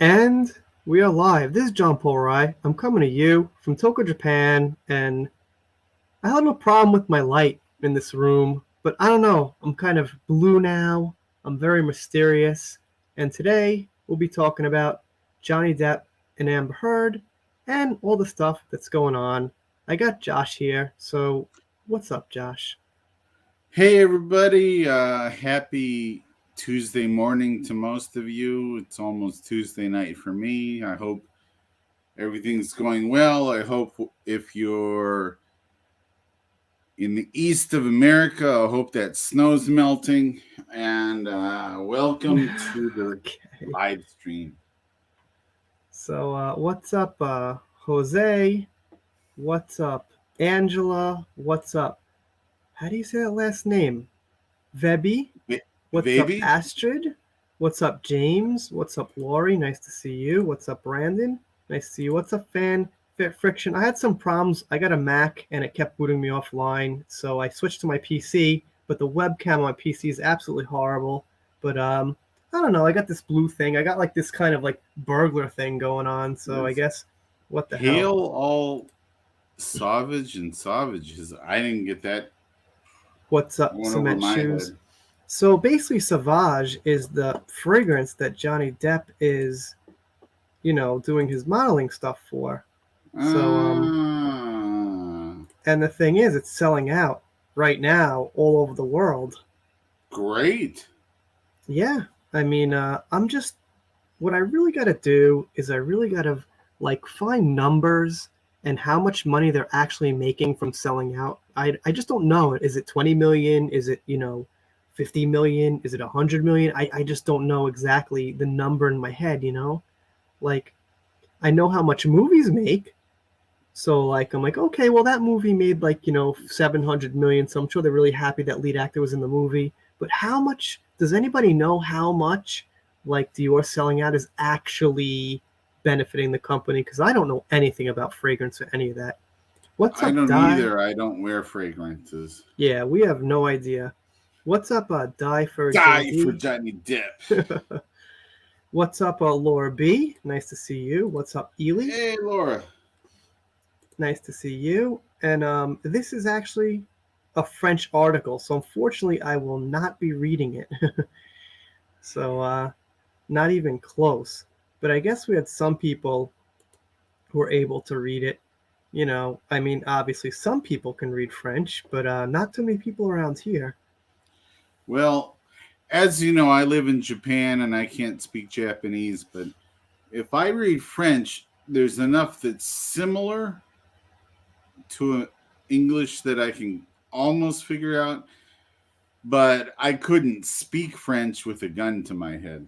And we are live. This is John Paul Rye. I'm coming to you from Tokyo, Japan, and I have no problem with my light in this room, but I don't know. I'm kind of blue now. I'm very mysterious. And today we'll be talking about Johnny Depp and Amber Heard and all the stuff that's going on. I got Josh here, so what's up, Josh? Hey everybody, happy Tuesday morning to most of you. It's almost Tuesday night for me. I hope everything's going well. I hope if you're in the east of America, I hope that snow's melting. And welcome to the live stream. So what's up, Jose? What's up, Angela? What's up? How do you say that last name? Vebi? What's Baby? up, Astrid? What's up, James? What's up, Lori? Nice to see you. What's up, Brandon? Nice to see you. What's up, Fan Friction? I had some problems. I got a Mac and it kept booting me offline, so I switched to my PC, but the webcam on my PC is absolutely horrible. But I don't know. I got this blue thing. I got like this kind of like burglar thing going on, so I guess what the hell? Hail all Sauvage and Sauvages. I didn't get that. What's up, Cement Shoes? So basically, Sauvage is the fragrance that Johnny Depp is, doing his modeling stuff for. So, and the thing is, it's selling out right now all over the world. Great. Yeah, I mean, what I really got to do is I really got to find numbers and how much money they're actually making from selling out. I just don't know. Is it 20 million? Is it, 50 million? Is it 100 million? I just don't know exactly the number in my head, I know how much movies make. So I'm like, okay, well that movie made 700 million. So I'm sure they're really happy that lead actor was in the movie. But how much, does anybody know how much Dior selling out is actually benefiting the company? Because I don't know anything about fragrance or any of that. What's up, I don't Di? either. I don't wear fragrances. Yeah, we have no idea. What's up, Di for Johnny Depp? What's up, Laura B? Nice to see you. What's up, Ely? Hey, Laura. Nice to see you. And this is actually a French article, so unfortunately I will not be reading it. So not even close. But I guess we had some people who were able to read it. Obviously some people can read French, but not too many people around here. Well, as you know, I live in Japan and I can't speak Japanese, but if I read French, there's enough that's similar to English that I can almost figure out, but I couldn't speak French with a gun to my head.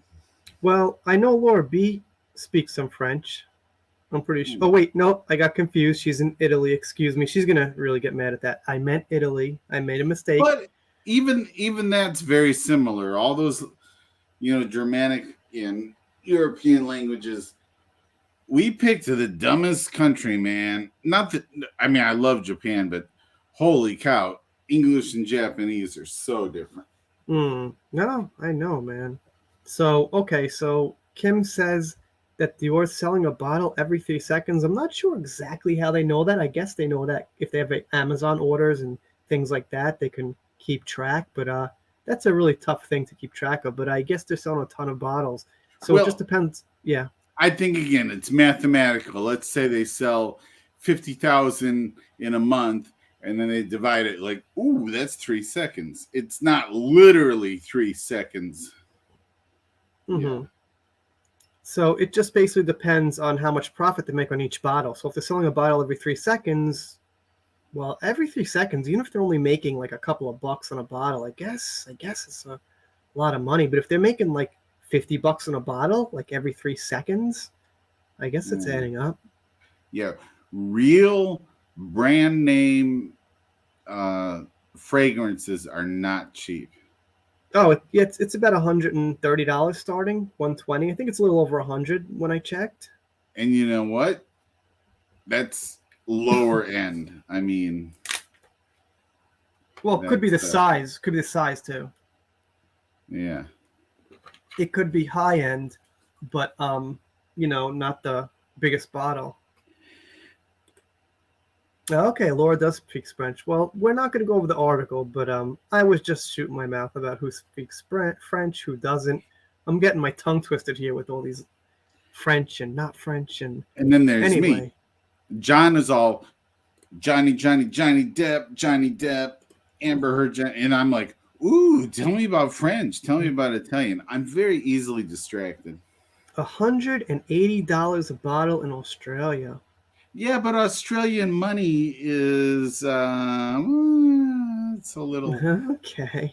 Well, I know Laura B speaks some French. I'm pretty sure. Oh, wait, no, I got confused. She's in Italy. Excuse me. She's going to really get mad at that. I meant Italy. I made a mistake. But even that's very similar. All those, Germanic and European languages, we picked the dumbest country, man. Not that, I love Japan, but holy cow, English and Japanese are so different. No, I know, man. So, okay, so Kim says that Dior's selling a bottle every 3 seconds. I'm not sure exactly how they know that. I guess they know that if they have Amazon orders and things like that, they can keep track. But that's a really tough thing to keep track of. But I guess they're selling a ton of bottles. So it just depends. Yeah. I think, again, it's mathematical. Let's say they sell 50,000 in a month, and then they divide it that's 3 seconds. It's not literally 3 seconds. Mm-hmm. Yeah. So it just basically depends on how much profit they make on each bottle. So if they're selling a bottle every 3 seconds, well, every 3 seconds, even if they're only making a couple of bucks on a bottle, I guess it's a lot of money. But if they're making $50 on a bottle, every 3 seconds, I guess it's adding up. Yeah. Real brand name fragrances are not cheap. Oh, it's about $130 starting, $120. I think it's a little over $100 when I checked. And you know what? That's lower end. Well, it could be the size. Could be the size too. Yeah. It could be high end, but not the biggest bottle. Okay, Laura does speak French. Well, we're not going to go over the article, but I was just shooting my mouth about who speaks French, who doesn't. I'm getting my tongue twisted here with all these French and not French, and then there's me. anyway. John is all Johnny Depp, Amber Heard, and I'm like, ooh, tell me about French. Tell me about Italian. I'm very easily distracted. $180 a bottle in Australia. Yeah, but Australian money is it's a little okay.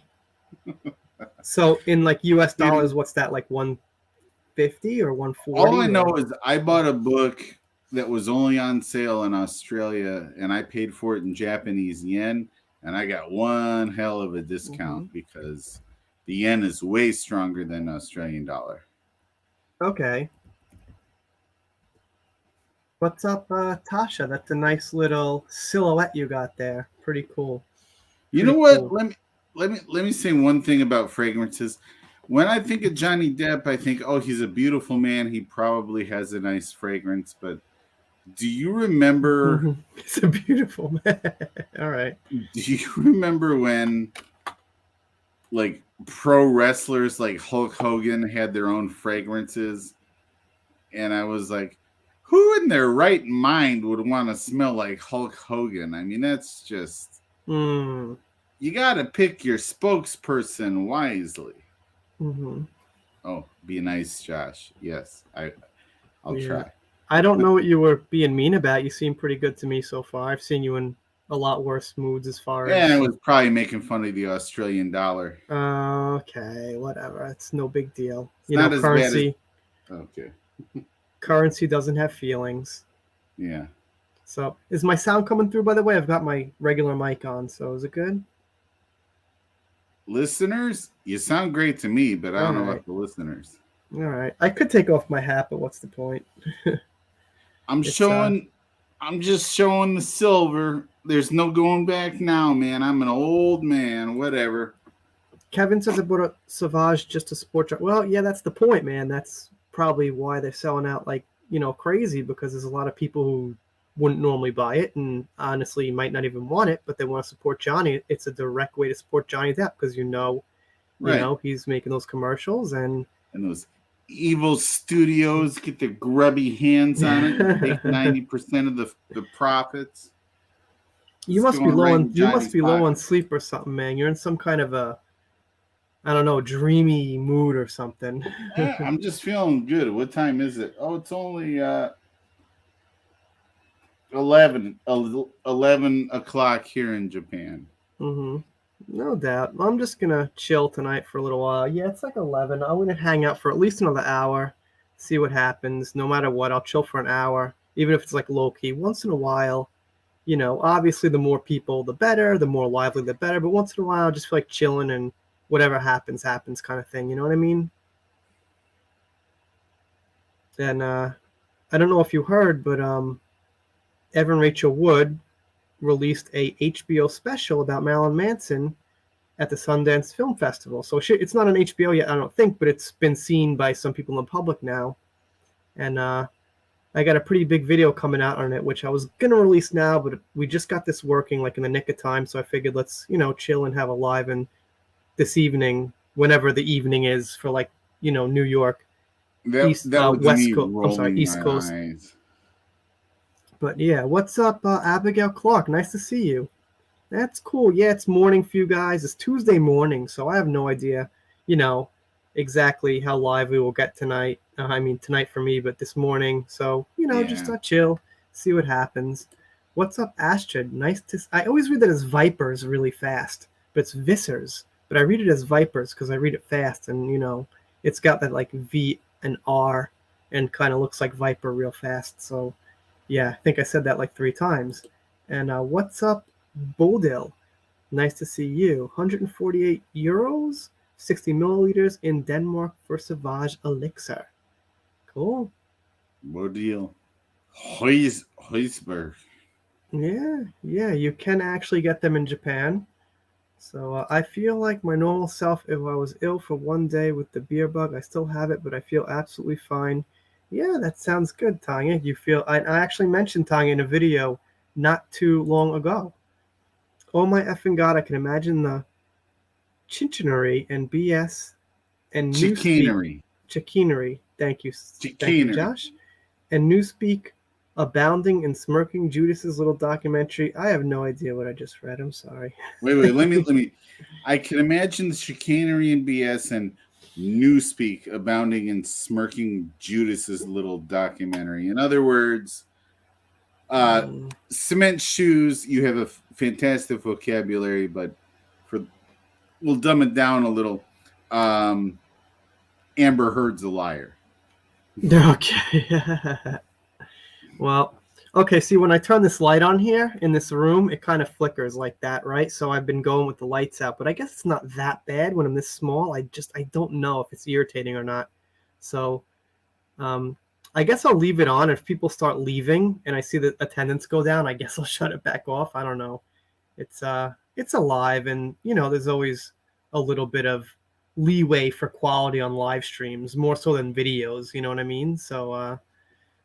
So in like US dollars, what's that, like 150 or 140? All I know is I bought a book that was only on sale in Australia, and I paid for it in Japanese yen, and I got one hell of a discount because the yen is way stronger than the Australian dollar. Okay. What's up, Tasha? That's a nice little silhouette you got there. Pretty cool. You know what? Cool. Let me say one thing about fragrances. When I think of Johnny Depp, I think, oh, he's a beautiful man. He probably has a nice fragrance. But do you remember? He's a beautiful man. All right. Do you remember when, like, pro wrestlers like Hulk Hogan had their own fragrances? And I was like, who in their right mind would want to smell like Hulk Hogan? I mean, that's just... You got to pick your spokesperson wisely. Oh, be nice, Josh. Yes, I'll try. I don't know what you were being mean about. You seem pretty good to me so far. I've seen you in a lot worse moods as far as... Yeah, I was probably making fun of the Australian dollar. Okay, whatever. It's no big deal. It's not currency. Okay. Currency doesn't have feelings. Yeah. So, is my sound coming through, by the way? I've got my regular mic on, so is it good? Listeners, you sound great to me, but I don't know about the listeners. All right. I could take off my hat, but what's the point? I'm just showing the silver. There's no going back now, man. I'm an old man, whatever. Kevin says I bought a Sauvage just to support. Well, yeah, that's the point, man. That's probably why they're selling out like, crazy, because there's a lot of people who wouldn't normally buy it and honestly might not even want it, but they want to support Johnny. It's a direct way to support Johnny Depp because he's making those commercials and those evil studios get their grubby hands on it and take 90% of the profits. You must be low on sleep or something, man. You're in some kind of a, I don't know, dreamy mood or something. I'm just feeling good. What time is it? Oh, it's only 11 o'clock here in Japan. No doubt. I'm just going to chill tonight for a little while. Yeah, it's like 11. I'm going to hang out for at least another hour, see what happens. No matter what, I'll chill for an hour, even if it's like low-key. Once in a while, obviously the more people, the better. The more lively, the better. But once in a while, I just feel like chilling and whatever happens kind of thing. You know what I mean? And I don't know if you heard, but Evan Rachel Wood released a HBO special about Marilyn Manson at the Sundance Film Festival. So it's not on HBO yet, I don't think, but it's been seen by some people in public now. And I got a pretty big video coming out on it, which I was going to release now, but we just got this working like in the nick of time. So I figured let's, chill and have a live and this evening, whenever the evening is for like, New York, East Coast. But yeah, what's up, Abigail Clark? Nice to see you. That's cool. Yeah, it's morning for you guys. It's Tuesday morning, so I have no idea, exactly how live we will get tonight. Tonight for me, but this morning. So, just chill, see what happens. What's up, Astrid? Nice to... I always read that as Vipers really fast, but it's Vissers. But I read it as Vipers because I read it fast, and, it's got that, like, V and R and kind of looks like Viper real fast, so... Yeah, I think I said that like 3 times. And what's up, Bodil? Nice to see you. 148 euros, 60 milliliters in Denmark for Sauvage Elixir. Cool. Bodil. Heusberg. Yeah, you can actually get them in Japan. So I feel like my normal self, if I was ill for one day with the beer bug, I still have it, but I feel absolutely fine. Yeah, that sounds good, Tanya. You feel I actually mentioned Tanya in a video not too long ago. Oh my effing god, I can imagine the chicanery and BS and newspeak Chicanery. chicanery. Thank you, Chicanery. Josh. And newspeak abounding in smirking Judas's little documentary. I have no idea what I just read. I'm sorry. Wait. Let me. I can imagine the chicanery and BS and newspeak abounding in smirking Judas's little documentary. In other words, cement shoes. You have a fantastic vocabulary, but for we'll dumb it down a little. Amber Heard's a liar. Okay. Well, okay, see, when I turn this light on here in this room, it kind of flickers like that, right? So I've been going with the lights out, but I guess it's not that bad when I'm this small. I don't know if it's irritating or not. So um, I guess I'll leave it on. If people start leaving and I see the attendance go down, I guess I'll shut it back off. I don't know. It's alive, and there's always a little bit of leeway for quality on live streams, more so than videos, you know what I mean? So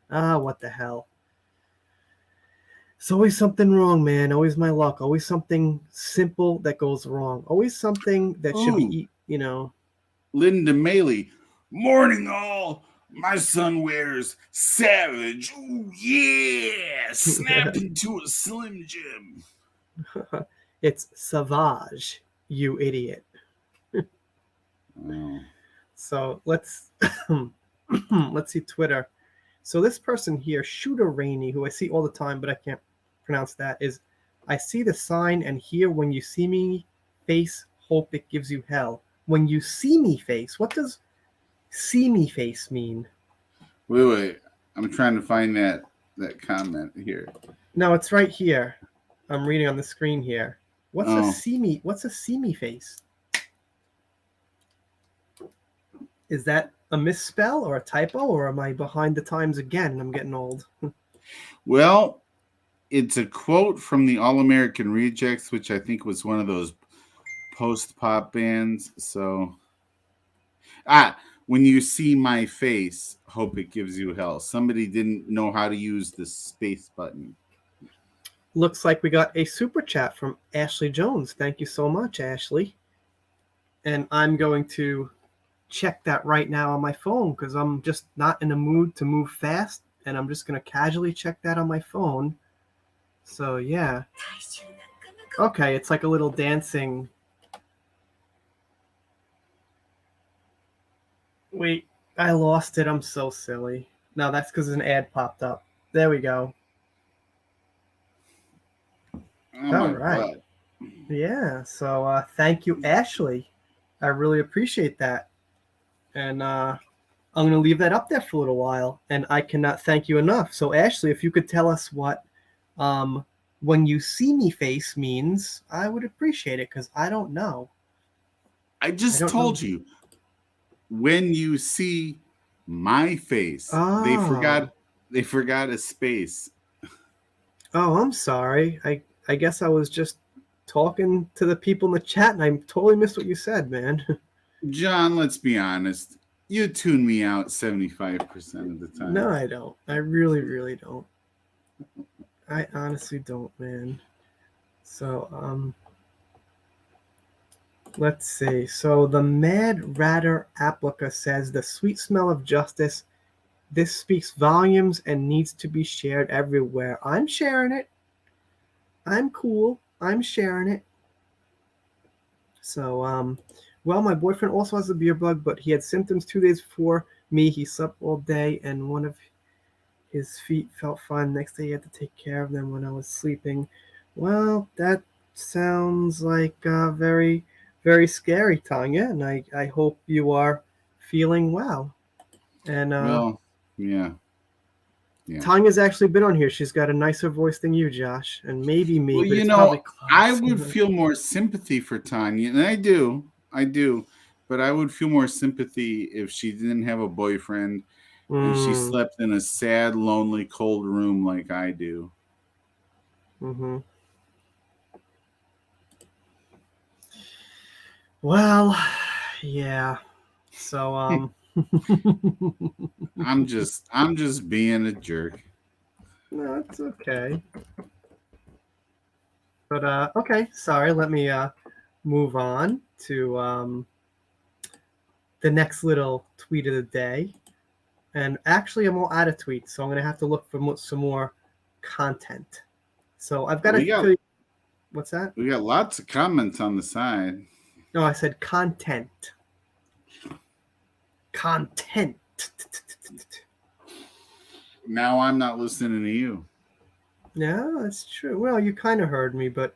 what the hell? It's always something wrong, man. Always my luck. Always something simple that goes wrong. Always something that should be, Linda Maley. Morning, all. My son wears Savage. Ooh, yeah. Snap into a Slim Jim. It's Sauvage, you idiot. Oh. So let's see Twitter. So this person here, Shooter Rainey, who I see all the time, but I can't pronounce that, is I see the sign and hear when you see me face, hope it gives you hell. When you see me face, what does see me face mean? Wait. I'm trying to find that comment here. No, it's right here. I'm reading on the screen here. What's a see me face? Is that a misspell or a typo, or am I behind the times again and I'm getting old? Well, it's a quote from the All American Rejects, which I think was one of those post-pop bands. So, when you see my face, hope it gives you hell. Somebody didn't know how to use the space button. Looks like we got a super chat from Ashley Jones. Thank you so much, Ashley. And I'm going to check that right now on my phone because I'm just not in a mood to move fast, and I'm just going to casually check that on my phone. So, yeah. Okay, it's like a little dancing. Wait, I lost it. I'm so silly. No, that's because an ad popped up. There we go. Oh, all right. God. Yeah, so thank you, Ashley. I really appreciate that. And I'm going to leave that up there for a little while, and I cannot thank you enough. So, Ashley, if you could tell us what when you see me face means, I would appreciate it because I don't know. I just told you. When you see my face, they forgot a space. Oh, I'm sorry. I guess I was just talking to the people in the chat, and I totally missed what you said, man. John, let's be honest. You tune me out 75% of the time. No, I don't. I really, really don't. I honestly don't, man. So, let's see. So the Mad Ratter Applica says the sweet smell of justice. This speaks volumes and needs to be shared everywhere. I'm sharing it. I'm cool. I'm sharing it. So, well, my boyfriend also has a beer bug, but he had symptoms 2 days before me. He slept all day, and one of his feet felt fine. The next day, he had to take care of them when I was sleeping. Well, that sounds like very, very scary, Tanya, and I hope you are feeling well. And well, yeah. Tanya's actually been on here. She's got a nicer voice than you, Josh, and maybe me. Well, but it's probably close. I would feel more sympathy for Tanya, and I do, but I would feel more sympathy if she didn't have a boyfriend and she slept in a sad, lonely, cold room like I do. Mm-hmm. Well, yeah. So, I'm just being a jerk. No, it's okay. But okay, sorry. Let me move on to the next little tweet of the day. And actually, I'm all out of tweets, so I'm going to have to look for some more content. So I've got to. What's that? We got lots of comments on the side. No, I said content. Content. Now I'm not listening to you. Yeah, that's true. Well, you kind of heard me, but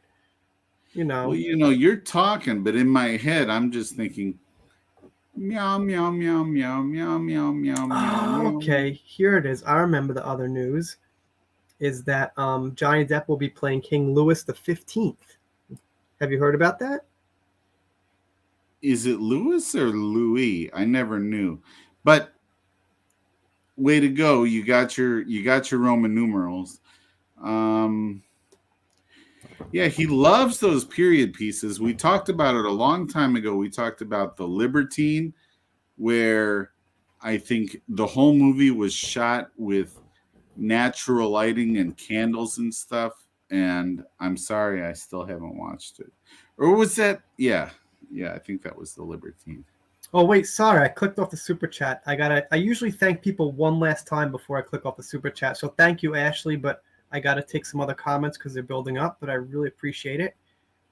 you know. Well, you're talking, but in my head, I'm just thinking, meow, meow, meow, meow, meow, meow, meow, meow. Okay, here it is. I remember the other news is that Johnny Depp will be playing King Louis the 15th. Have you heard about that? Is it Louis or Louis? I never knew. But way to go. You got your Roman numerals. Yeah, he loves those period pieces. We talked about it a long time ago. We talked about The Libertine, where I think the whole movie was shot with natural lighting and candles and stuff. And I'm sorry, I still haven't watched it. Or was that? Yeah, I think that was The Libertine. Oh wait, sorry, I clicked off the super chat. I usually thank people one last time before I click off the super chat. So thank you, Ashley, but I gotta take some other comments because they're building up, but I really appreciate it.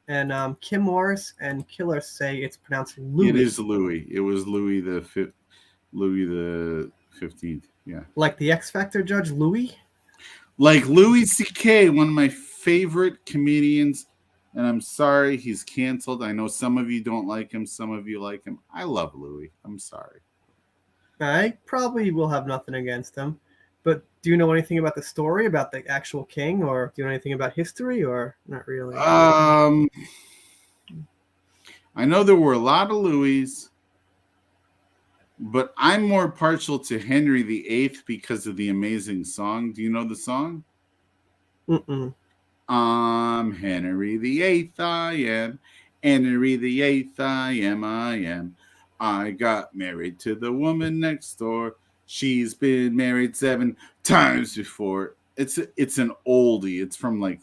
And Kim Morris and Killer say it's pronounced Louis. It is Louis. It was Louis the 15th. Yeah. Like the X Factor judge, Louis? Like Louis C.K., one of my favorite comedians. And I'm sorry he's canceled. I know some of you don't like him. Some of you like him. I love Louis. I'm sorry. I probably will have nothing against him. But do you know anything about the story, about the actual king? Or do you know anything about history? Or not really? I know there were a lot of Louis. But I'm more partial to Henry VIII because of the amazing song. Do you know the song? Mm-mm. I'm Henry VIII, I am. Henry VIII, I am. I got married to the woman next door. She's been married 7 times before. It's an oldie. It's from like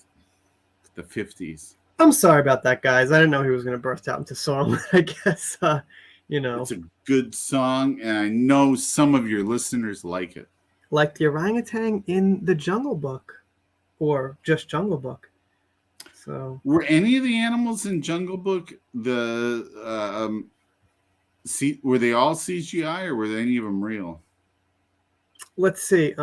the 50s. I'm sorry about that, guys. I didn't know he was going to burst out into song. I guess, It's a good song, and I know some of your listeners like it. Like the orangutan in the Jungle Book. Or just Jungle Book. So were any of the animals in Jungle Book were they all CGI or were any of them real? Let's see.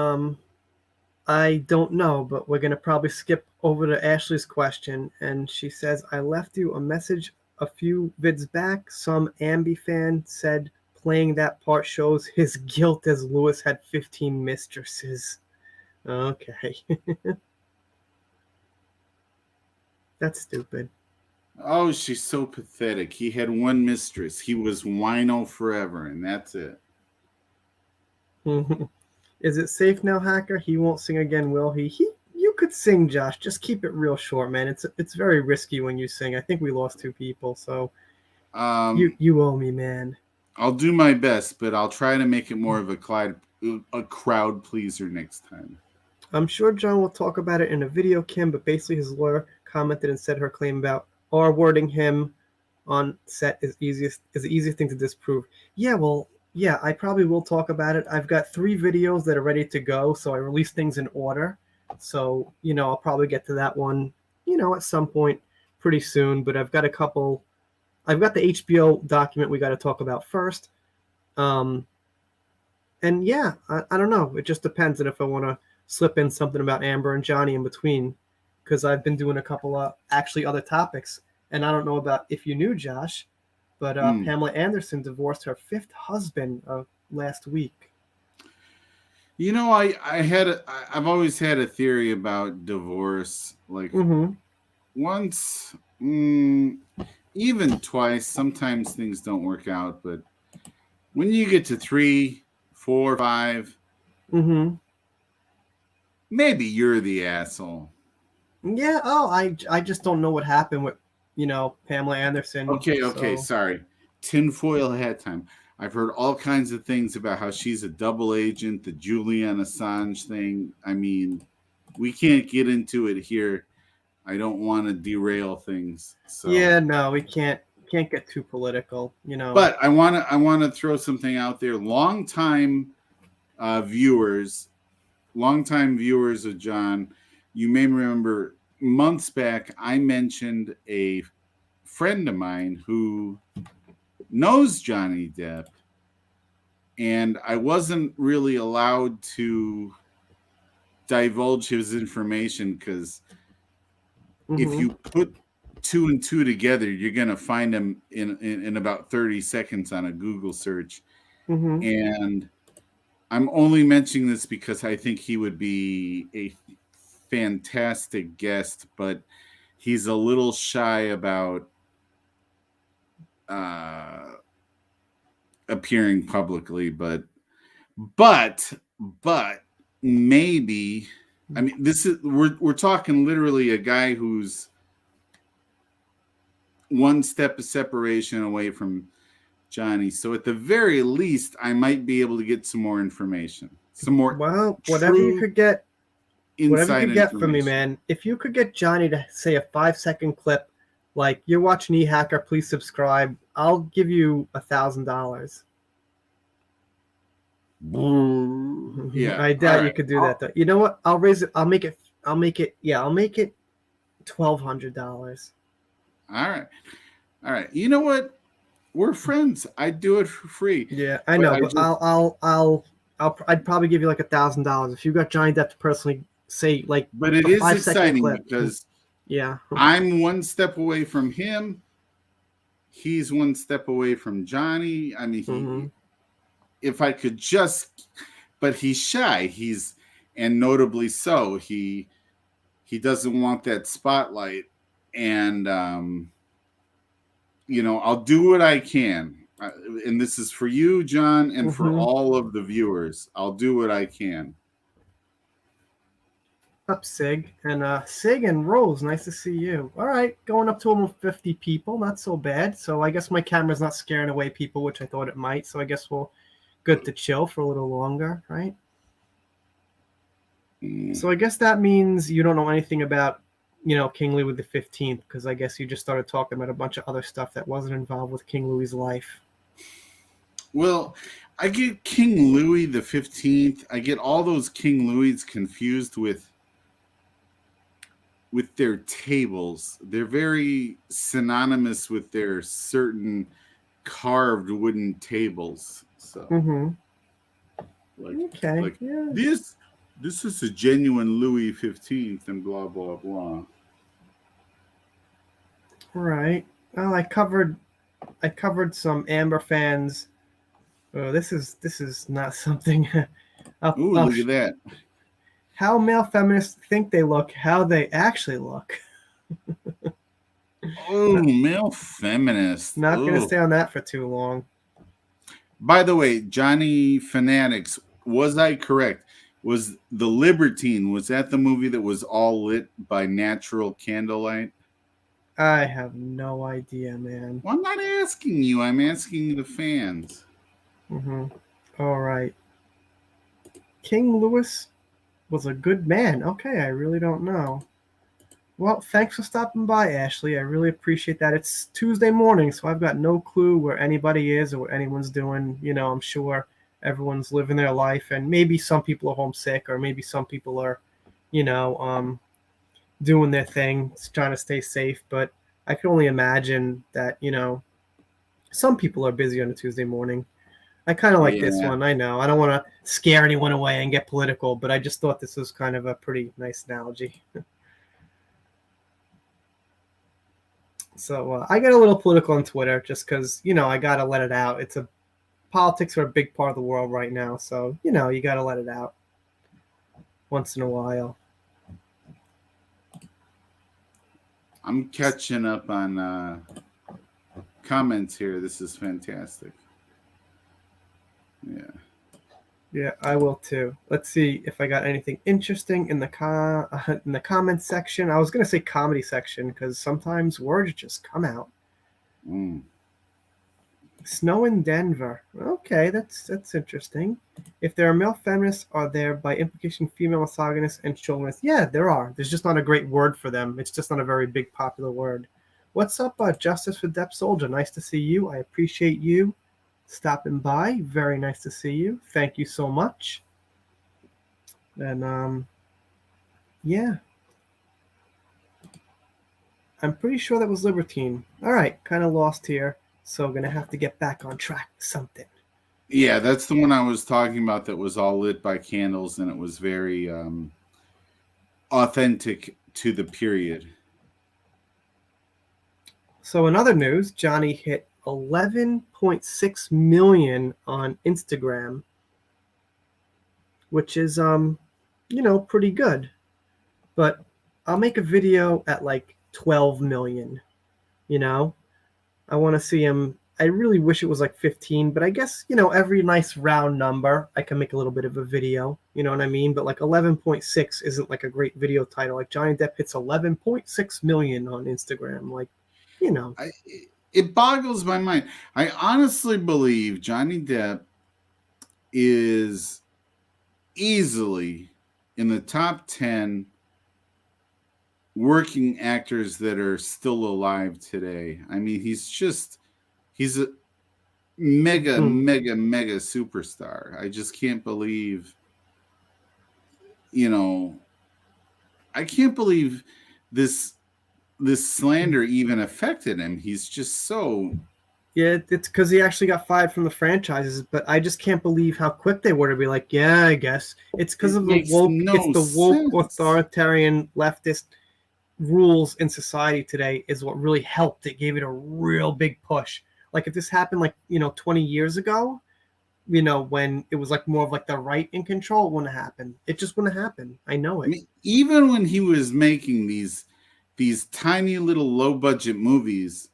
I don't know, but we're gonna probably skip over to Ashley's question, and she says, "I left you a message a few vids back. Some Ambi fan said playing that part shows his guilt as Louis had 15 mistresses." Okay. That's stupid. Oh, she's so pathetic. He had one mistress. He was wino forever, and that's it. Is it safe now, Hacker? He won't sing again, will he? You could sing, Josh. Just keep it real short, man. It's very risky when you sing. I think we lost 2 people, so you owe me, man. I'll do my best, but I'll try to make it more of a crowd pleaser next time. I'm sure John will talk about it in a video, Kim, but basically his lawyer commented and said her claim about R-wording him on set is the easiest thing to disprove. Yeah, well, yeah, I probably will talk about it. I've got 3 videos that are ready to go, so I release things in order. So, I'll probably get to that one, at some point pretty soon. But I've got a couple. I've got the HBO document we got to talk about first. And yeah, I don't know. It just depends on if I want to slip in something about Amber and Johnny in between, because I've been doing a couple of actually other topics. And I don't know about if you knew, Josh, but Pamela Anderson divorced her 5th husband last week. I've always had a theory about divorce. Like once, even twice, sometimes things don't work out. But when you get to 3, 4, 5, maybe you're the asshole. Yeah. Oh, I just don't know what happened with, Pamela Anderson. Okay. Sorry. Tinfoil hat time. I've heard all kinds of things about how she's a double agent, the Julian Assange thing. I mean, we can't get into it here. I don't want to derail things. So Yeah, no, we can't get too political, you know. but I want to throw something out there. Longtime viewers of John, you may remember months back I mentioned a friend of mine who knows Johnny Depp, and I wasn't really allowed to divulge his information because if you put 2 and 2 together, you're gonna find him in about 30 seconds on a Google search. And I'm only mentioning this because I think he would be a fantastic guest, but he's a little shy about appearing publicly. But maybe, I mean, this is we're talking literally a guy who's one step of separation away from Johnny. So at the very least, I might be able to get some more information, some more. Well, whatever you could get from me, man. If you could get Johnny to say a 5-second clip, like "You're watching E-Hacker, please subscribe," I'll give you $1,000. Yeah, I doubt you could do that though. You know what? I'll raise it. I'll make it $1,200. All right. You know what? We're friends. I'd do it for free. Yeah, I know, but I'd probably give you like $1,000 if you got Johnny Depp to personally say like. But it is exciting because yeah, I'm one step away from him. He's one step away from Johnny. I mean, if I could just, but he's shy. And notably so. He doesn't want that spotlight, and I'll do what I can. And this is for you, John, and for all of the viewers. I'll do what I can. Up, Sig. And Sig and Rose, nice to see you. All right, going up to almost 50 people. Not so bad. So I guess my camera's not scaring away people, which I thought it might. So I guess we'll good to chill for a little longer, right? So I guess that means you don't know anything about, King Louis the 15th, because I guess you just started talking about a bunch of other stuff that wasn't involved with King Louis's life. Well, I get King Louis the 15th. I get all those King Louis confused with their tables. They're very synonymous with their certain carved wooden tables. So, this is a genuine Louis 15th, and blah blah blah. Right. Well, I covered some Amber fans. Oh, this is not something. Look at that. How male feminists think they look, how they actually look. Male feminists. Not going to stay on that for too long. By the way, Johnny Fanatics, was I correct? Was The Libertine, was that the movie that was all lit by natural candlelight? I have no idea, man. Well, I'm not asking you. I'm asking the fans. All right. King Louis was a good man. Okay, I really don't know. Well, thanks for stopping by, Ashley. I really appreciate that. It's Tuesday morning, so I've got no clue where anybody is or what anyone's doing. I'm sure everyone's living their life, and maybe some people are homesick, or maybe some people are, doing their thing, trying to stay safe. But I can only imagine that, some people are busy on a Tuesday morning. I kind of like this one. I know. I don't want to scare anyone away and get political, but I just thought this was kind of a pretty nice analogy. So I get a little political on Twitter just because, I got to let it out. Politics are a big part of the world right now. So, you got to let it out once in a while. I'm catching up on comments here. This is fantastic. Yeah, I will too. Let's see if I got anything interesting in the comment section. I was gonna say comedy section because sometimes words just come out. Snow in Denver. Okay, that's interesting. If there are male feminists, are there by implication female misogynists and chauvinists? Yeah, there are. There's just not a great word for them. It's just not a very big popular word. What's up, Justice for Depth Soldier? Nice to see you. I appreciate you stopping by. Very nice to see you. Thank you so much. And yeah. I'm pretty sure that was Libertine. All right, kind of lost here, so I'm going to have to get back on track with something. Yeah, that's the one I was talking about that was all lit by candles, and it was very authentic to the period. So in other news, Johnny hit 11.6 million on Instagram, which is pretty good. But I'll make a video at like 12 million, I want to see him. I really wish it was like 15, but I guess, every nice round number, I can make a little bit of a video, you know what I mean? But like 11.6 isn't like a great video title. Like Johnny Depp hits 11.6 million on Instagram. Like, it boggles my mind. I honestly believe Johnny Depp is easily in the top 10 working actors that are still alive today. I mean, he's a mega superstar. I just can't believe, I can't believe this slander even affected him. He's just so... Yeah, it's because he actually got fired from the franchises, but I just can't believe how quick they were to be like, yeah, I guess. It's because of the woke authoritarian leftist rules in society today is what really helped. It gave it a real big push. Like if this happened 20 years ago, when it was like more of like the right in control, it wouldn't happen. It just wouldn't happen. I know it. I mean, even when he was making these tiny little low budget movies,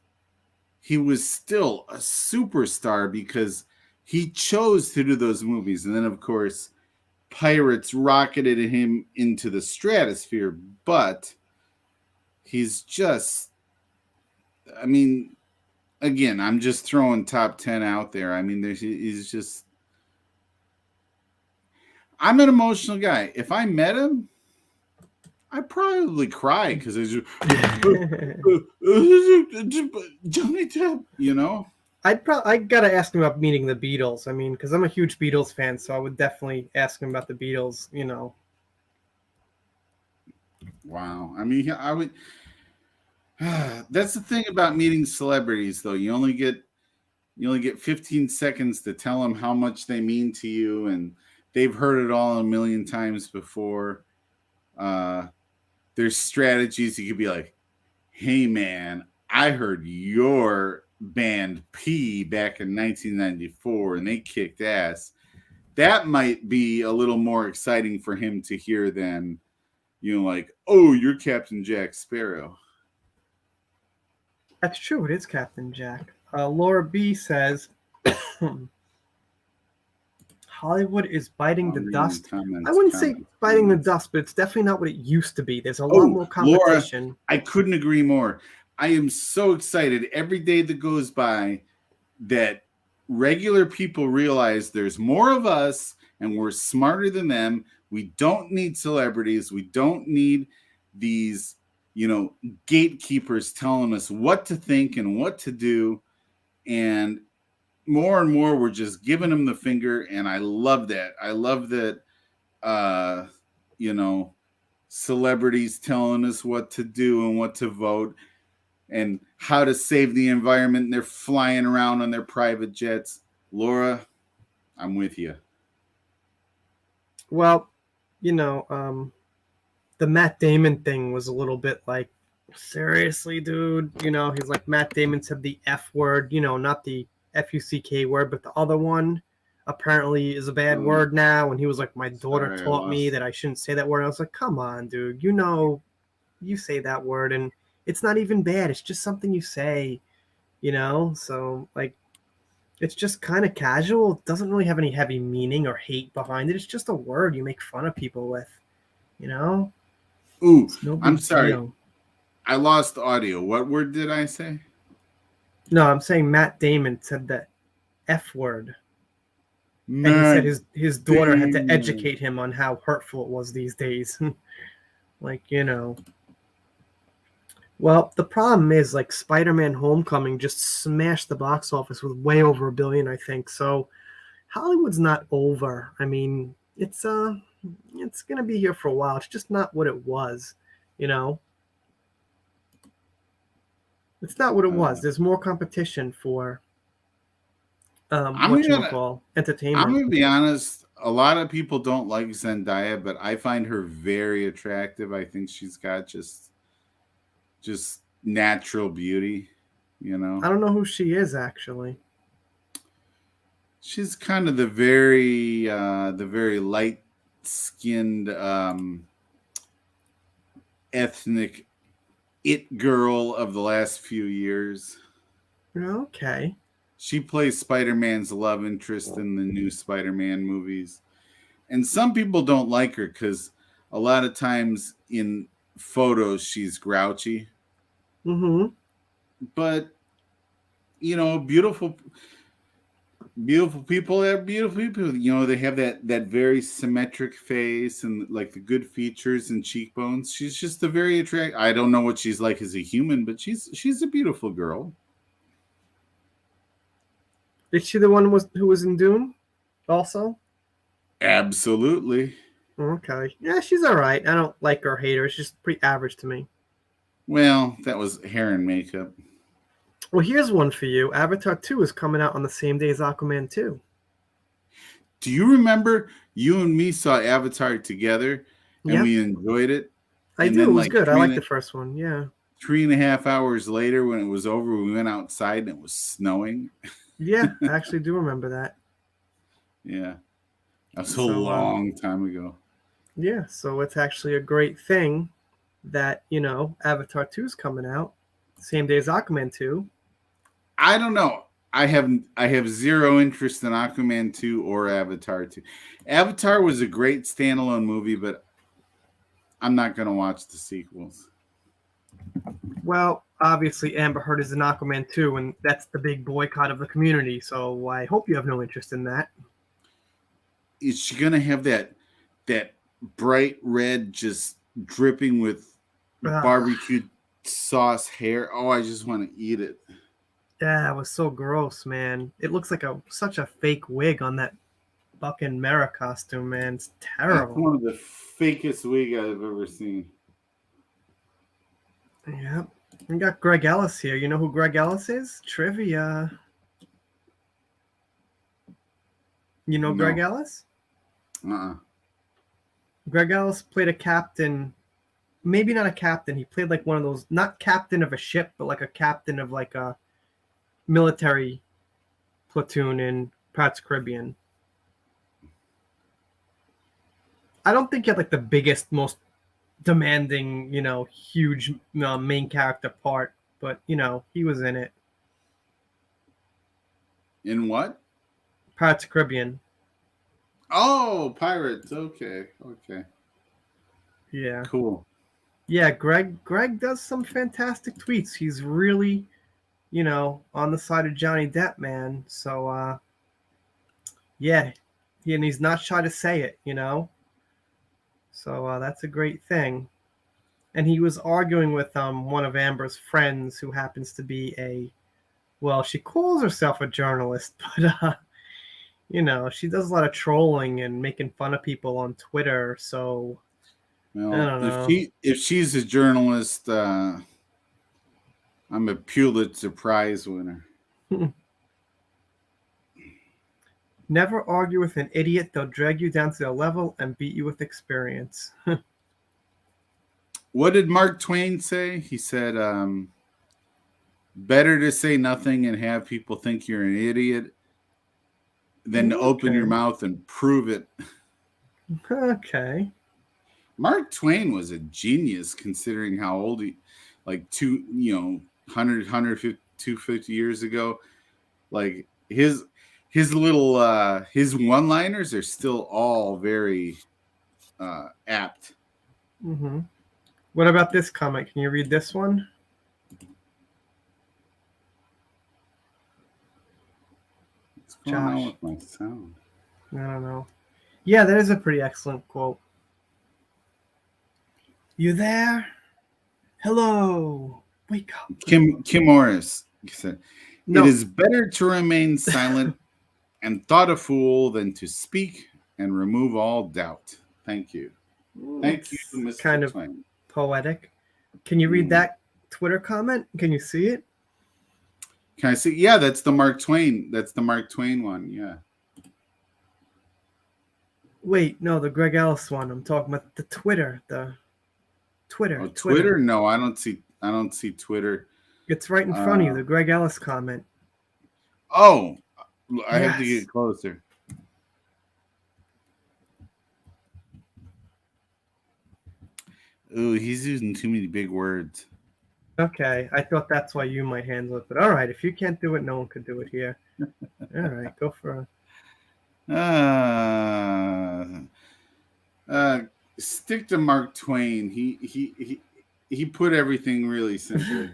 he was still a superstar because he chose to do those movies. And then of course, Pirates rocketed him into the stratosphere, but he's just, I mean, again, I'm just throwing top 10 out there. I mean, he's just, I'm an emotional guy. If I met him, I'd probably cry because it's just, Johnny Depp, I gotta ask him about meeting the Beatles. I mean, because I'm a huge Beatles fan, so I would definitely ask him about the Beatles. Wow. I mean, I would. That's the thing about meeting celebrities, though. You only get 15 seconds to tell them how much they mean to you, and they've heard it all a million times before. There's strategies. You could be like, hey, man, I heard your band P back in 1994, and they kicked ass. That might be a little more exciting for him to hear than, like, oh, you're Captain Jack Sparrow. That's true. It is Captain Jack. Laura B says, Hollywood is biting the dust. I wouldn't say biting the dust, but it's definitely not what it used to be. There's a lot more competition. Laura, I couldn't agree more. I am so excited every day that goes by that regular people realize there's more of us and we're smarter than them. We don't need celebrities. We don't need these, gatekeepers telling us what to think and what to do. And more we're just giving them the finger, and I love that. I love that celebrities telling us what to do and what to vote and how to save the environment, and they're flying around on their private jets. Laura, I'm with you. Well, the Matt Damon thing was a little bit like, seriously, dude, he's like, Matt Damon said the F word, not the F-U-C-K word, but the other one apparently is a bad word now. And he was like, my daughter taught me that I shouldn't say that word. I was like, come on, dude, you say that word and it's not even bad. It's just something you say, so like, it's just kind of casual. It doesn't really have any heavy meaning or hate behind it. It's just a word you make fun of people with, Ooh, I'm sorry. Deal. I lost audio. What word did I say? No, I'm saying Matt Damon said that F word. And he Not said his daughter had to educate him on how hurtful it was these days. Like, Well, the problem is, like, Spider-Man Homecoming just smashed the box office with way over $1 billion, I think. So Hollywood's not over. I mean, it's gonna be here for a while. It's just not what it was, you know. It's not what it was. There's more competition for I'm gonna I'm entertainment. gonna be honest. A lot of people don't like Zendaya, but I find her very attractive. I think she's got just natural beauty, I don't know who she is, actually. She's kind of the very light skinned ethnic it girl of the last few years. Okay. She plays Spider-Man's love interest in the new Spider-Man movies. And some people don't like her because a lot of times in photos she's grouchy. Mm-hmm. But beautiful people have beautiful people. They have that very symmetric face and like the good features and cheekbones. She's just a very attractive. I don't know what she's like as a human, but she's a beautiful girl. Is she the one who was in Dune also? Absolutely. Okay. Yeah, she's all right. I don't like her or hate her. It's just pretty average to me. Well, that was hair and makeup. Well, here's one for you. Avatar 2 is coming out on the same day as Aquaman 2. Do you remember you and me saw Avatar together and we enjoyed it? I do. It was good. I like the first one. Yeah. 3.5 hours later, when it was over, we went outside and it was snowing. Yeah, I actually do remember that. Yeah. That was a long time ago. Yeah, so it's actually a great thing that, Avatar 2 is coming out same day as Aquaman 2. I don't know. I have zero interest in Aquaman 2 or Avatar 2. Avatar was a great standalone movie, but I'm not going to watch the sequels. Well, obviously Amber Heard is in Aquaman 2, and that's the big boycott of the community, so I hope you have no interest in that. Is she going to have that bright red just dripping with barbecue sauce hair? Oh, I just want to eat it. Yeah, it was so gross, man. It looks like such a fake wig on that fucking Mera costume, man. It's terrible. That's one of the fakest wig I've ever seen. Yeah. We got Greg Ellis here. You know who Greg Ellis is? Trivia. You know Greg Ellis? Greg Ellis played a captain. Maybe not a captain. He played like one of those, not captain of a ship, but like a captain of like a military platoon in Pirates of the Caribbean. I don't think he had like the biggest, most demanding, huge main character part, but he was in it. In what? Pirates of the Caribbean. Oh, Pirates. Okay. Yeah. Cool. Yeah, Greg does some fantastic tweets. He's really, on the side of Johnny Depp, man. So, yeah, and he's not shy to say it, So that's a great thing. And he was arguing with one of Amber's friends who happens to be she calls herself a journalist, but she does a lot of trolling and making fun of people on Twitter. So well, I don't know. If she's a journalist, I'm a Pulitzer Prize winner. Never argue with an idiot. They'll drag you down to their level and beat you with experience. What did Mark Twain say? He said, better to say nothing and have people think you're an idiot than to open your mouth and prove it. Okay. Mark Twain was a genius considering how old he, like 150, 250 years ago. Like his little his one-liners are still all very apt. Mm-hmm. What about this comic? Can you read this one? going on Josh. with my sound? I don't know. Yeah, that is a pretty excellent quote. You there? Hello. Wake up. Kim Morris said, No. "It is better to remain silent and thought a fool than to speak and remove all doubt." Thank you. Thank you, Mr. Kind of Twain. poetic. Can you read that Twitter comment? Can you see it? Can I see? Yeah, that's the Mark Twain. That's the Mark Twain one. Yeah. Wait, no, the Greg Ellis one. I'm talking about the Twitter. The Twitter. Oh, Twitter? No, I don't see Twitter. It's right in front of you. The Greg Ellis comment. Oh, I have to get closer. Ooh, he's using too many big words. Okay, I thought that's why you might handle it, but all right, if you can't do it, no one could do it here. All right, go for it. Stick to Mark Twain. He put everything really simply.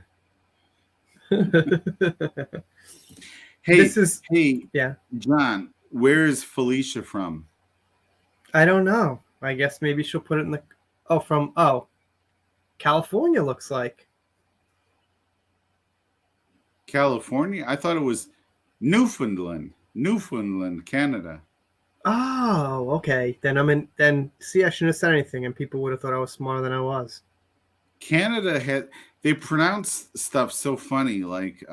Hey, John, where is Felicia from? I don't know. I guess maybe she'll put it in the from California, looks like. California? I thought it was Newfoundland, Canada. Oh, okay. Then see, I shouldn't have said anything, and people would have thought I was smarter than I was. Canada they pronounce stuff so funny, like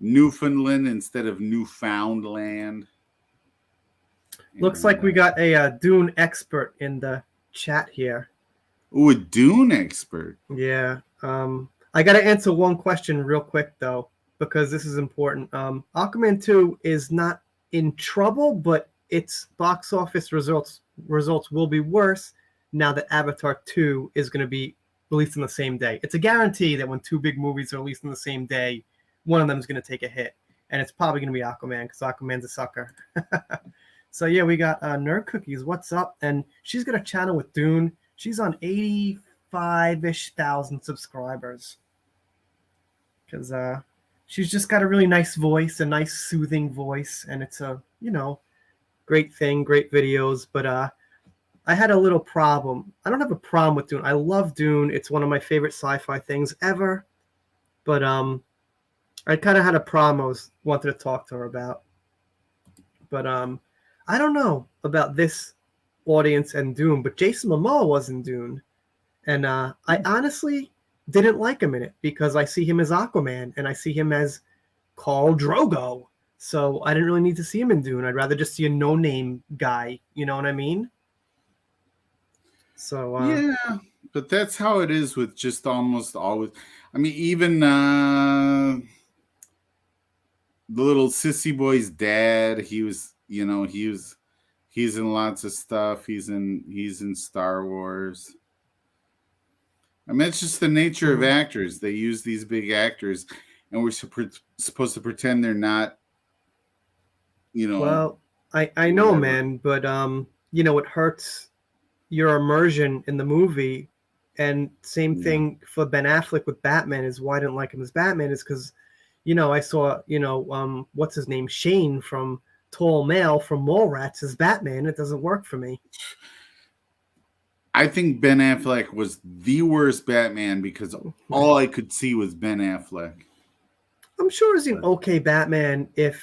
Newfoundland instead of Newfoundland. Looks like we got a Dune expert in the chat here. Ooh, a Dune expert. Yeah. I got to answer one question real quick, though, because this is important. Aquaman 2 is not in trouble, but its box office results will be worse now that Avatar 2 is going to be released on the same day. It's a guarantee that when two big movies are released on the same day, one of them is going to take a hit. And it's probably going to be Aquaman, because Aquaman's a sucker. So, yeah, we got Nerd Cookies. What's up? And she's got a channel with Dune. She's on 85-ish thousand subscribers. Because she's just got a really nice voice, a nice soothing voice, and it's a, great thing, great videos. But I had a little problem. I don't have a problem with Dune. I love Dune. It's one of my favorite sci-fi things ever. But I kind of had a problem I wanted to talk to her about. But I don't know about this audience and Dune, but Jason Momoa was in Dune. And I honestly didn't like him in it because I see him as Aquaman and I see him as Khal Drogo. So I didn't really need to see him in Dune. I'd rather just see a no-name guy. You know what I mean? So yeah, but that's how it is with just almost always. I mean, even the little sissy boy's dad, he's in lots of stuff. He's in Star Wars. I mean, it's just the nature of actors. They use these big actors, and we're supposed to pretend they're not, Well, I know, man, but it hurts your immersion in the movie. And same thing for Ben Affleck with Batman is why I didn't like him as Batman is because, I saw, what's his name? Shane from Tall Male from Mallrats as Batman. It doesn't work for me. I think Ben Affleck was the worst Batman because all I could see was Ben Affleck. I'm sure he's an okay Batman if,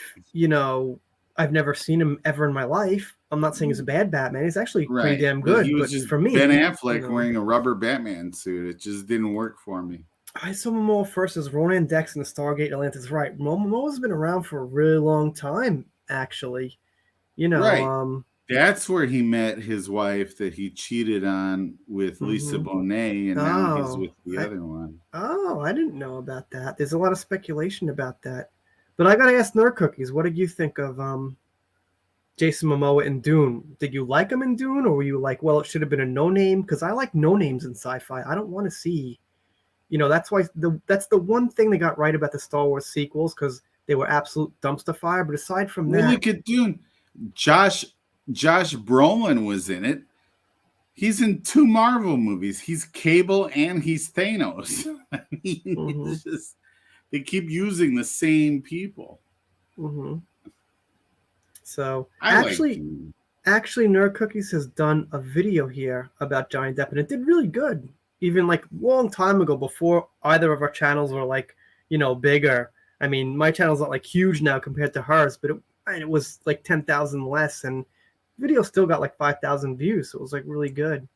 I've never seen him ever in my life. I'm not saying he's a bad Batman. He's actually pretty damn good. He was but just for me, Ben Affleck wearing a rubber Batman suit. It just didn't work for me. I saw Momoa first as Ronan Dex in the Stargate Atlantis. Right. Momoa's been around for a really long time, actually. Right. That's where he met his wife that he cheated on with Lisa Bonet, and now he's with the other one. Oh, I didn't know about that. There's a lot of speculation about that. But I got to ask Nerd Cookies, what did you think of Jason Momoa in Dune? Did you like him in Dune, or were you like, well, it should have been a no-name? Because I like no-names in sci-fi. I don't want to see, that's why that's the one thing they got right about the Star Wars sequels, because they were absolute dumpster fire. But aside from that, look at Dune. Josh Brolin was in it. He's in 2 Marvel movies. He's Cable and he's Thanos. I mean, it's just, they keep using the same people. So I liked him. actually, Nerd Cookies has done a video here about Johnny Depp, and it did really good. Even like long time ago, before either of our channels were like, bigger. I mean, my channel's not like huge now compared to hers, but it was like 10,000 less, and video still got like 5,000 views, so it was like really good.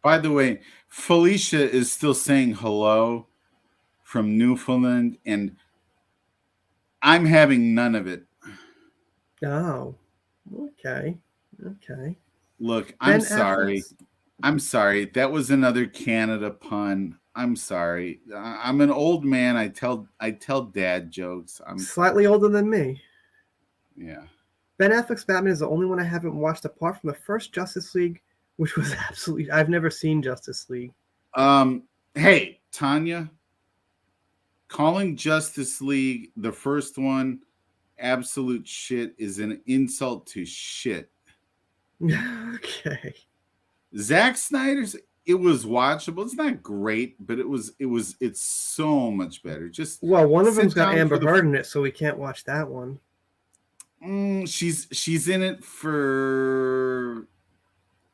By the way, Felicia is still saying hello from Newfoundland, and I'm having none of it. Oh, okay. Look, I'm Ben sorry. Affleck's I'm sorry. That was another Canada pun. I'm sorry. I'm an old man. I tell dad jokes. slightly older than me. Yeah. Ben Affleck's Batman is the only one I haven't watched apart from the first Justice League, which was absolutely. I've never seen Justice League. Hey, Tanya, calling Justice League the first one absolute shit is an insult to shit. Okay. Zack Snyder's, it was watchable. It's not great, but it's so much better. Just one of sit them's got down Amber for Heard in it, so we can't watch that one. She's in it for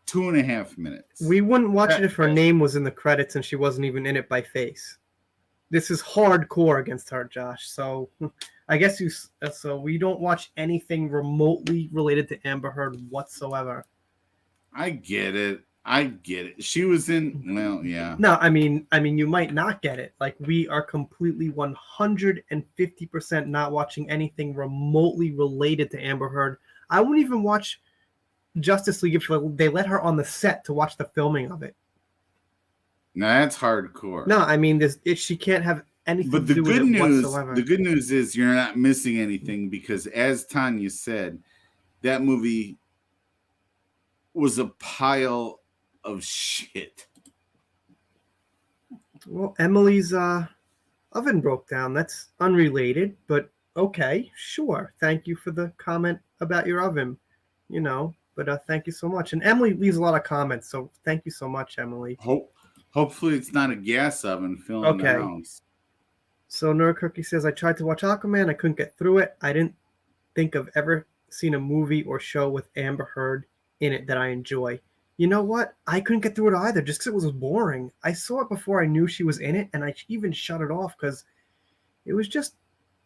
2.5 minutes. We wouldn't watch it if her name was in the credits and she wasn't even in it by face. This is hardcore against her, Josh. So I guess so we don't watch anything remotely related to Amber Heard whatsoever. I get it. She was in. Well, yeah. No, I mean, you might not get it. Like, we are completely 150% not watching anything remotely related to Amber Heard. I wouldn't even watch Justice League if they let her on the set to watch the filming of it. No, that's hardcore. No, I mean, she can't have anything to do with it whatsoever. The good news is you're not missing anything because, as Tanya said, that movie was a pile of shit. Well, Emily's oven broke down. That's unrelated, but okay, sure. Thank you for the comment about your oven. But thank you so much. And Emily leaves a lot of comments, so thank you so much, Emily. Hopefully it's not a gas oven filling the house. So Nerd Cookie says, I tried to watch Aquaman. I couldn't get through it. I didn't think I've ever seen a movie or show with Amber Heard in it that I enjoy. You know what? I couldn't get through it either just because it was boring. I saw it before I knew she was in it, and I even shut it off because it was just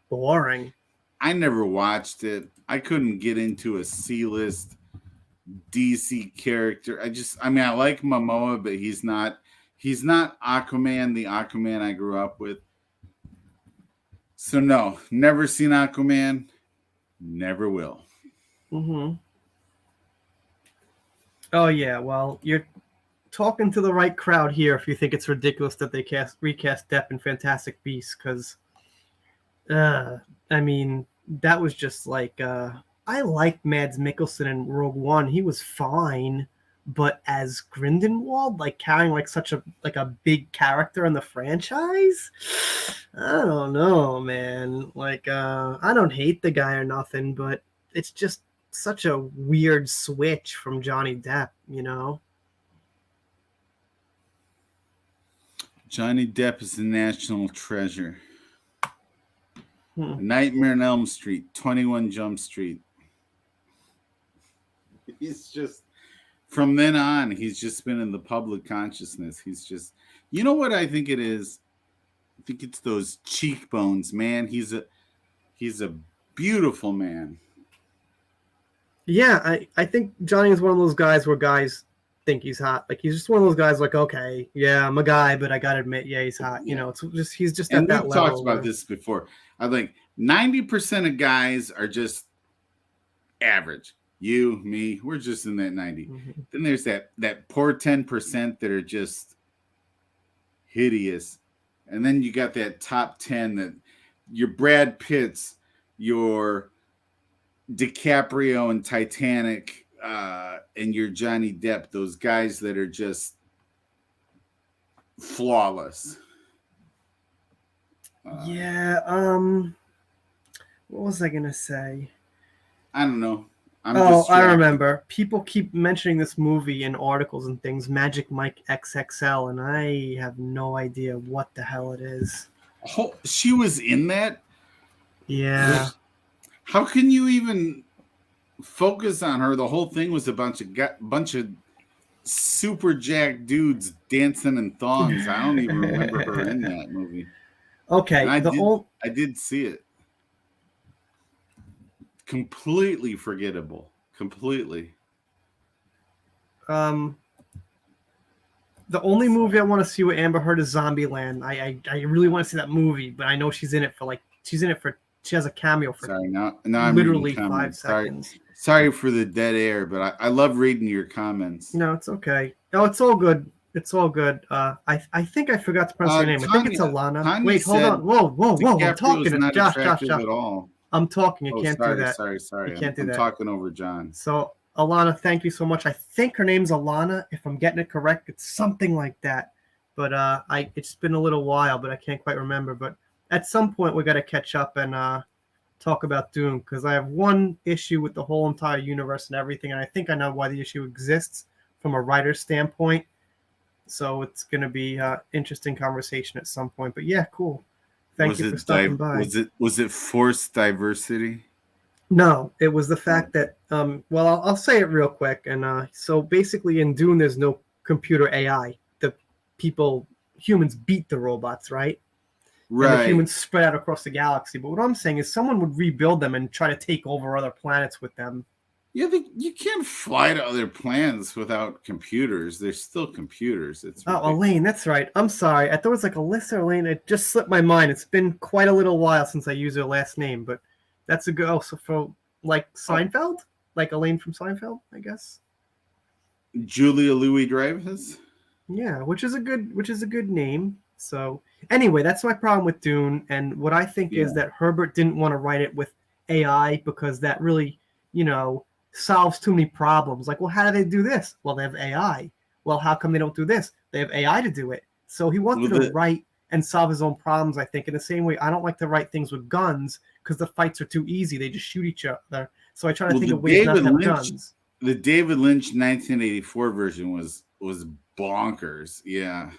boring. I never watched it. I couldn't get into a C-list DC character. I like Momoa, but he's not Aquaman, the Aquaman I grew up with. So no, never seen Aquaman, never will. Mm-hmm. Oh yeah, well, you're talking to the right crowd here if you think it's ridiculous that they recast Depp in Fantastic Beasts, because that was just like I liked Mads Mikkelsen in Rogue One. He was fine, but as Grindelwald, like carrying like such a big character in the franchise, I don't know, man. Like I don't hate the guy or nothing, but it's just such a weird switch from Johnny Depp, Johnny Depp is a national treasure. Nightmare on Elm Street, 21 Jump Street. He's just, from then on, he's just been in the public consciousness. He's just, you know what I think it is? I think it's those cheekbones, man. He's a beautiful man. Yeah, I think Johnny is one of those guys where guys think he's hot. Like, he's just one of those guys like, okay, yeah, I'm a guy, but I gotta admit, yeah, he's hot. It's just, he's just at that level. And we've talked about this before. I think 90% of guys are just average. You, me, we're just in that 90. Mm-hmm. Then there's that poor 10% that are just hideous. And then you got that top 10 that your Brad Pitts, your DiCaprio and Titanic, and your Johnny Depp, those guys that are just flawless. What was I gonna say? I don't know. I remember. People keep mentioning this movie in articles and things, Magic Mike XXL, and I have no idea what the hell it is. Oh, she was in that? Yeah. How can you even focus on her. The whole thing was a bunch of super jacked dudes dancing in thongs. I don't even remember her in that movie. Okay, And I did see it. Completely forgettable. Completely. The only movie I want to see with Amber Heard is Zombieland. I really want to see that movie, but I know she has a cameo for now I'm literally reading 5 seconds. Sorry for the dead air, but I love reading your comments. No, it's okay. No, it's all good. It's all good. I think I forgot to pronounce her name. I think it's Alana. Tanya Wait, hold on. Whoa! I'm talking. Not Josh. at all. I'm talking. You can't do that. Sorry. You can't do that. I'm talking over John. So Alana, thank you so much. I think her name's Alana. If I'm getting it correct, it's something like that. But it's been a little while, but I can't quite remember. But at some point, we got to catch up and talk about Dune, because I have one issue with the whole entire universe and everything, and I think I know why the issue exists from a writer's standpoint. So it's going to be an interesting conversation at some point. But yeah, cool. Thank you for stopping by. Was it forced diversity? No, it was the fact that, well, I'll say it real quick. And so basically in Dune, there's no computer AI. The humans beat the robots, right? Right. And the humans spread out across the galaxy. But what I'm saying is someone would rebuild them and try to take over other planets with them. Yeah, you can't fly to other planets without computers. There's still computers. Elaine, that's right. I'm sorry. I thought it was like Alyssa or Elaine. It just slipped my mind. It's been quite a little while since I used her last name, but that's a good. Oh, so for like Seinfeld, like Elaine from Seinfeld, I guess. Julia Louis-Dreyfus. Yeah, which is a good name. So anyway, that's my problem with Dune, and what I think is that Herbert didn't want to write it with AI because that really, solves too many problems. Like, well, how do they do this? Well, they have AI. Well, how come they don't do this? They have AI to do it. So he wanted to write and solve his own problems, I think. In the same way, I don't like to write things with guns because the fights are too easy. They just shoot each other. So I try to think of ways not to have guns. The David Lynch 1984 version was bonkers. Yeah.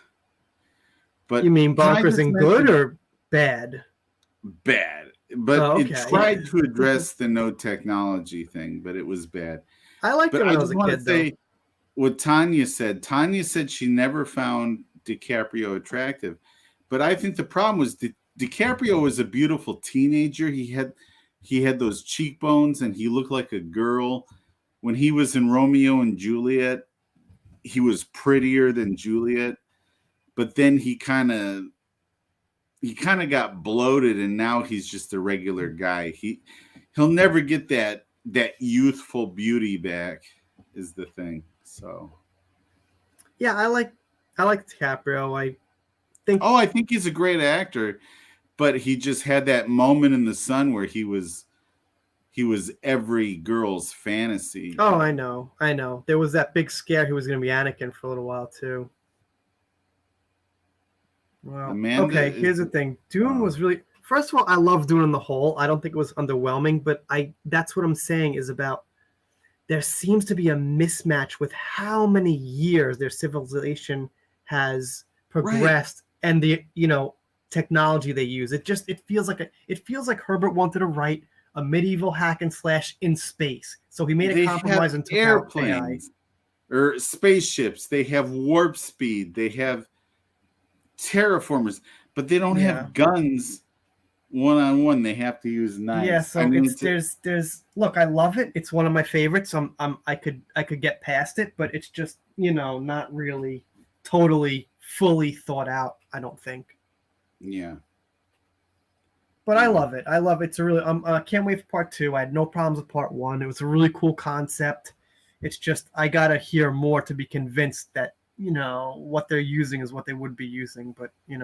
But you mean bonkers in good or bad? Bad. But it tried to address the no technology thing, but it was bad. I liked it when I was a kid, though. What Tanya said. Tanya said she never found DiCaprio attractive. But I think the problem was DiCaprio was a beautiful teenager. He had those cheekbones and he looked like a girl. When he was in Romeo and Juliet, he was prettier than Juliet. But then he kind of got bloated, and now he's just a regular guy. He'll never get that youthful beauty back, is the thing. So yeah, I like DiCaprio. I think he's a great actor, but he just had that moment in the sun where he was every girl's fantasy. Oh, I know. There was that big scare he was going to be Anakin for a little while too. Well, okay, here's the thing. Dune was really, first of all, I love Dune on the whole. I don't think it was underwhelming, but that's what I'm saying is about, there seems to be a mismatch with how many years their civilization has progressed and the, technology they use. It feels like Herbert wanted to write a medieval hack and slash in space. So he made a compromise and took airplanes or spaceships. They have warp speed. They have terraformers, but they don't have guns one-on-one. They have to use knives. Yeah, so there's look, I love it. It's one of my favorites. I could get past it, but it's just, not really totally fully thought out, I don't think. Yeah. But I love it. It's a really I can't wait for part 2. I had no problems with part 1. It was a really cool concept. It's just I got to hear more to be convinced that what they're using is what they would be using, but I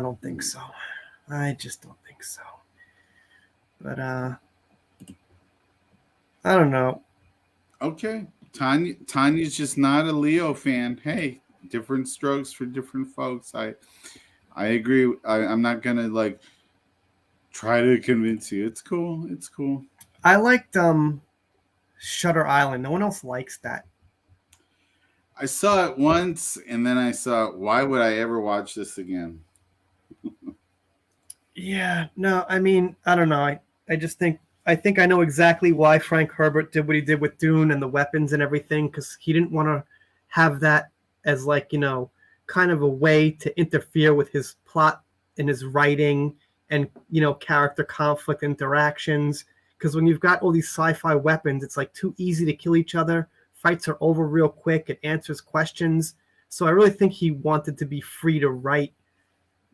don't think so. I just don't think so. But I don't know. Okay. Tanya's just not a Leo fan. Hey, different strokes for different folks. I agree. I'm not gonna try to convince you. It's cool. I liked Shutter Island. No one else likes that. I saw it once, and then I saw, why would I ever watch this again? Yeah, no, I mean, I don't know. I just think I think I know exactly why Frank Herbert did what he did with Dune and the weapons and everything, because he didn't want to have that as like, kind of a way to interfere with his plot and his writing and, character conflict interactions. Because when you've got all these sci-fi weapons, it's like too easy to kill each other. Fights are over real quick. It answers questions. So I really think he wanted to be free to write,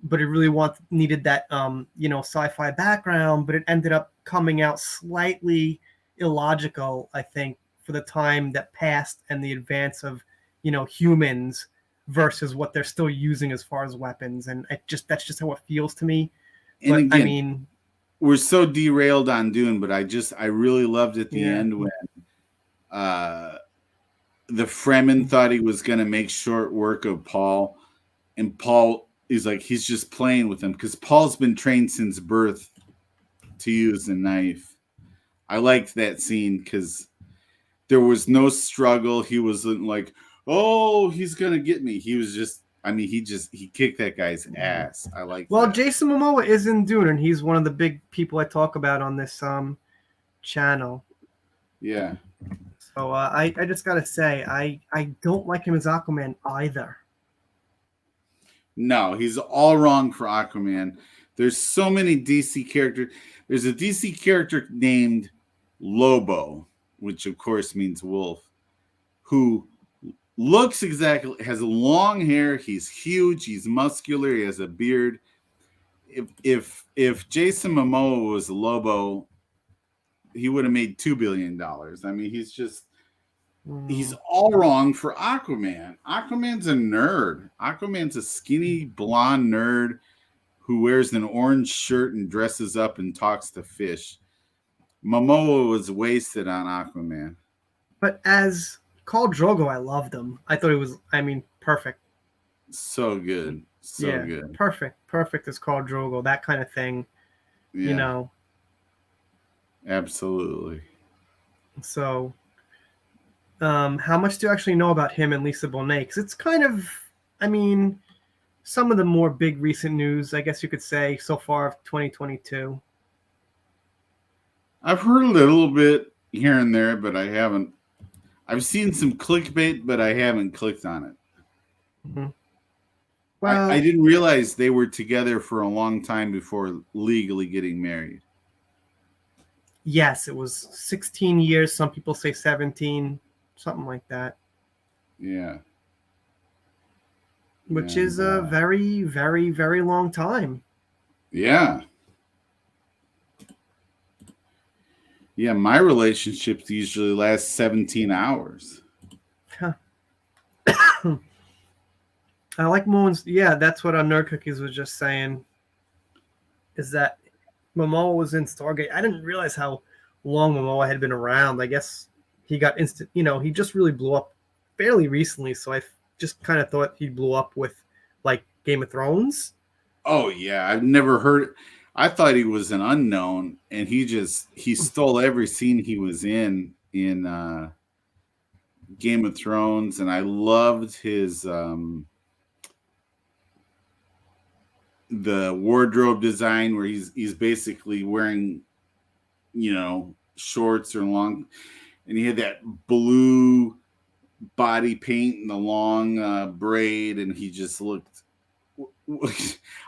but it really needed that sci-fi background, but it ended up coming out slightly illogical, I think, for the time that passed and the advance of humans versus what they're still using as far as weapons. And that's just how it feels to me. And But again, I mean, we're so derailed on Dune, but I really loved at the end when the Fremen thought he was going to make short work of Paul, and Paul is like, he's just playing with him because Paul's been trained since birth to use a knife. I liked that scene because there was no struggle. He wasn't like, oh, he's going to get me. He was just, he kicked that guy's ass. I like that. Well, Jason Momoa is in Dune, and he's one of the big people I talk about on this channel. Yeah. So I just got to say, I don't like him as Aquaman either. No, he's all wrong for Aquaman. There's so many DC characters. There's a DC character named Lobo, which of course means wolf, who looks exactly, has long hair. He's huge. He's muscular. He has a beard. If Jason Momoa was Lobo, he would have made $2 billion. I mean, he's all wrong for Aquaman. Aquaman's a nerd. Aquaman's a skinny blonde nerd who wears an orange shirt and dresses up and talks to fish. Momoa was wasted on Aquaman. But as Khal Drogo, I loved him. I thought he was, perfect. So good. So good. Perfect as Khal Drogo, that kind of thing. Yeah. Absolutely. So, how much do you actually know about him and Lisa Bonet? Because it's kind of, some of the more big recent news, I guess you could say, so far of 2022. I've heard a little bit here and there, but I haven't. I've seen some clickbait, but I haven't clicked on it. Mm-hmm. Well, I didn't realize they were together for a long time before legally getting married. Yes, it was 16 years. Some people say 17, something like that. Yeah. Which is a very, very, very long time. Yeah. Yeah, my relationships usually last 17 hours. Huh. I like Moon's. Yeah, that's what Nerd Cookies was just saying. Is that Momoa was in Stargate. I didn't realize how long Momoa had been around. I guess he got he just really blew up fairly recently. So I just kind of thought he blew up with like Game of Thrones. Oh yeah, I've never heard. I thought he was an unknown, and he stole every scene he was in Game of Thrones, and I loved his the wardrobe design where he's basically wearing, shorts or long, and he had that blue body paint and the long braid, and he just looked.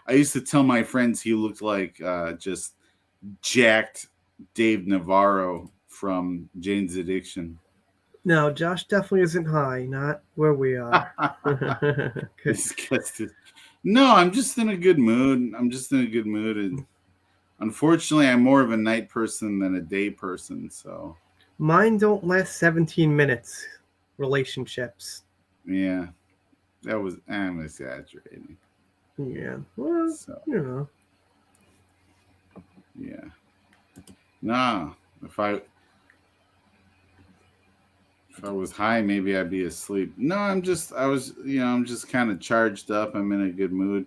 I used to tell my friends he looked like just jacked Dave Navarro from Jane's Addiction. No, Josh definitely isn't high. Not where we are. No, I'm just in a good mood. And unfortunately, I'm more of a night person than a day person. So mine don't last 17 minutes. Relationships. Yeah, I'm exaggerating. Yeah, well, Yeah. No, if I was high, maybe I'd be asleep. No, I'm just kind of charged up. I'm in a good mood.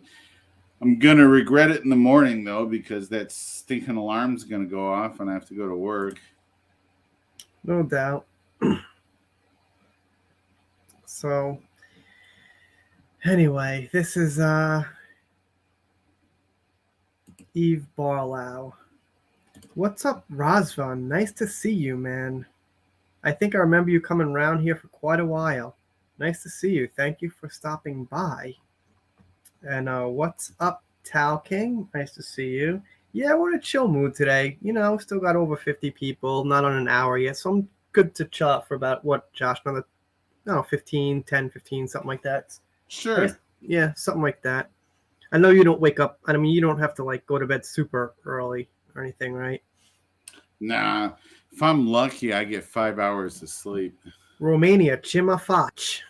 I'm going to regret it in the morning, though, because that stinking alarm's going to go off and I have to go to work. No doubt. So, anyway, this is Eve Barlow. What's up, Razvan? Nice to see you, man. I think I remember you coming around here for quite a while. Nice to see you. Thank you for stopping by. And what's up, Tal King? Nice to see you. Yeah, we're in a chill mood today. Still got over 50 people, not on an hour yet, so I'm good to chill out for about, what, Josh, another, no, 15, 10, 15, something like that. Sure. Yeah, something like that. I know you don't wake up, I mean, you don't have to, like, go to bed super early or anything, right? Nah, if I'm lucky, I get 5 hours of sleep. Romania, ce mă faci?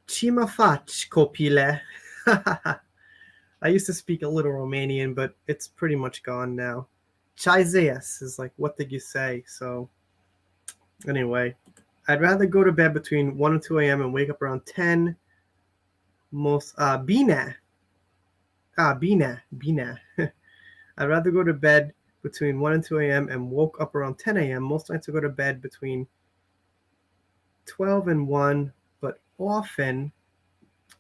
Ce mă faci, copile? I used to speak a little Romanian, but it's pretty much gone now. Chai zis is like, what did you say? So, anyway, I'd rather go to bed between 1 and 2 a.m. and wake up around 10. Bine. Bine. I'd rather go to bed between 1 and 2 a.m. and woke up around 10 a.m. Most nights I go to bed between 12 and 1, but often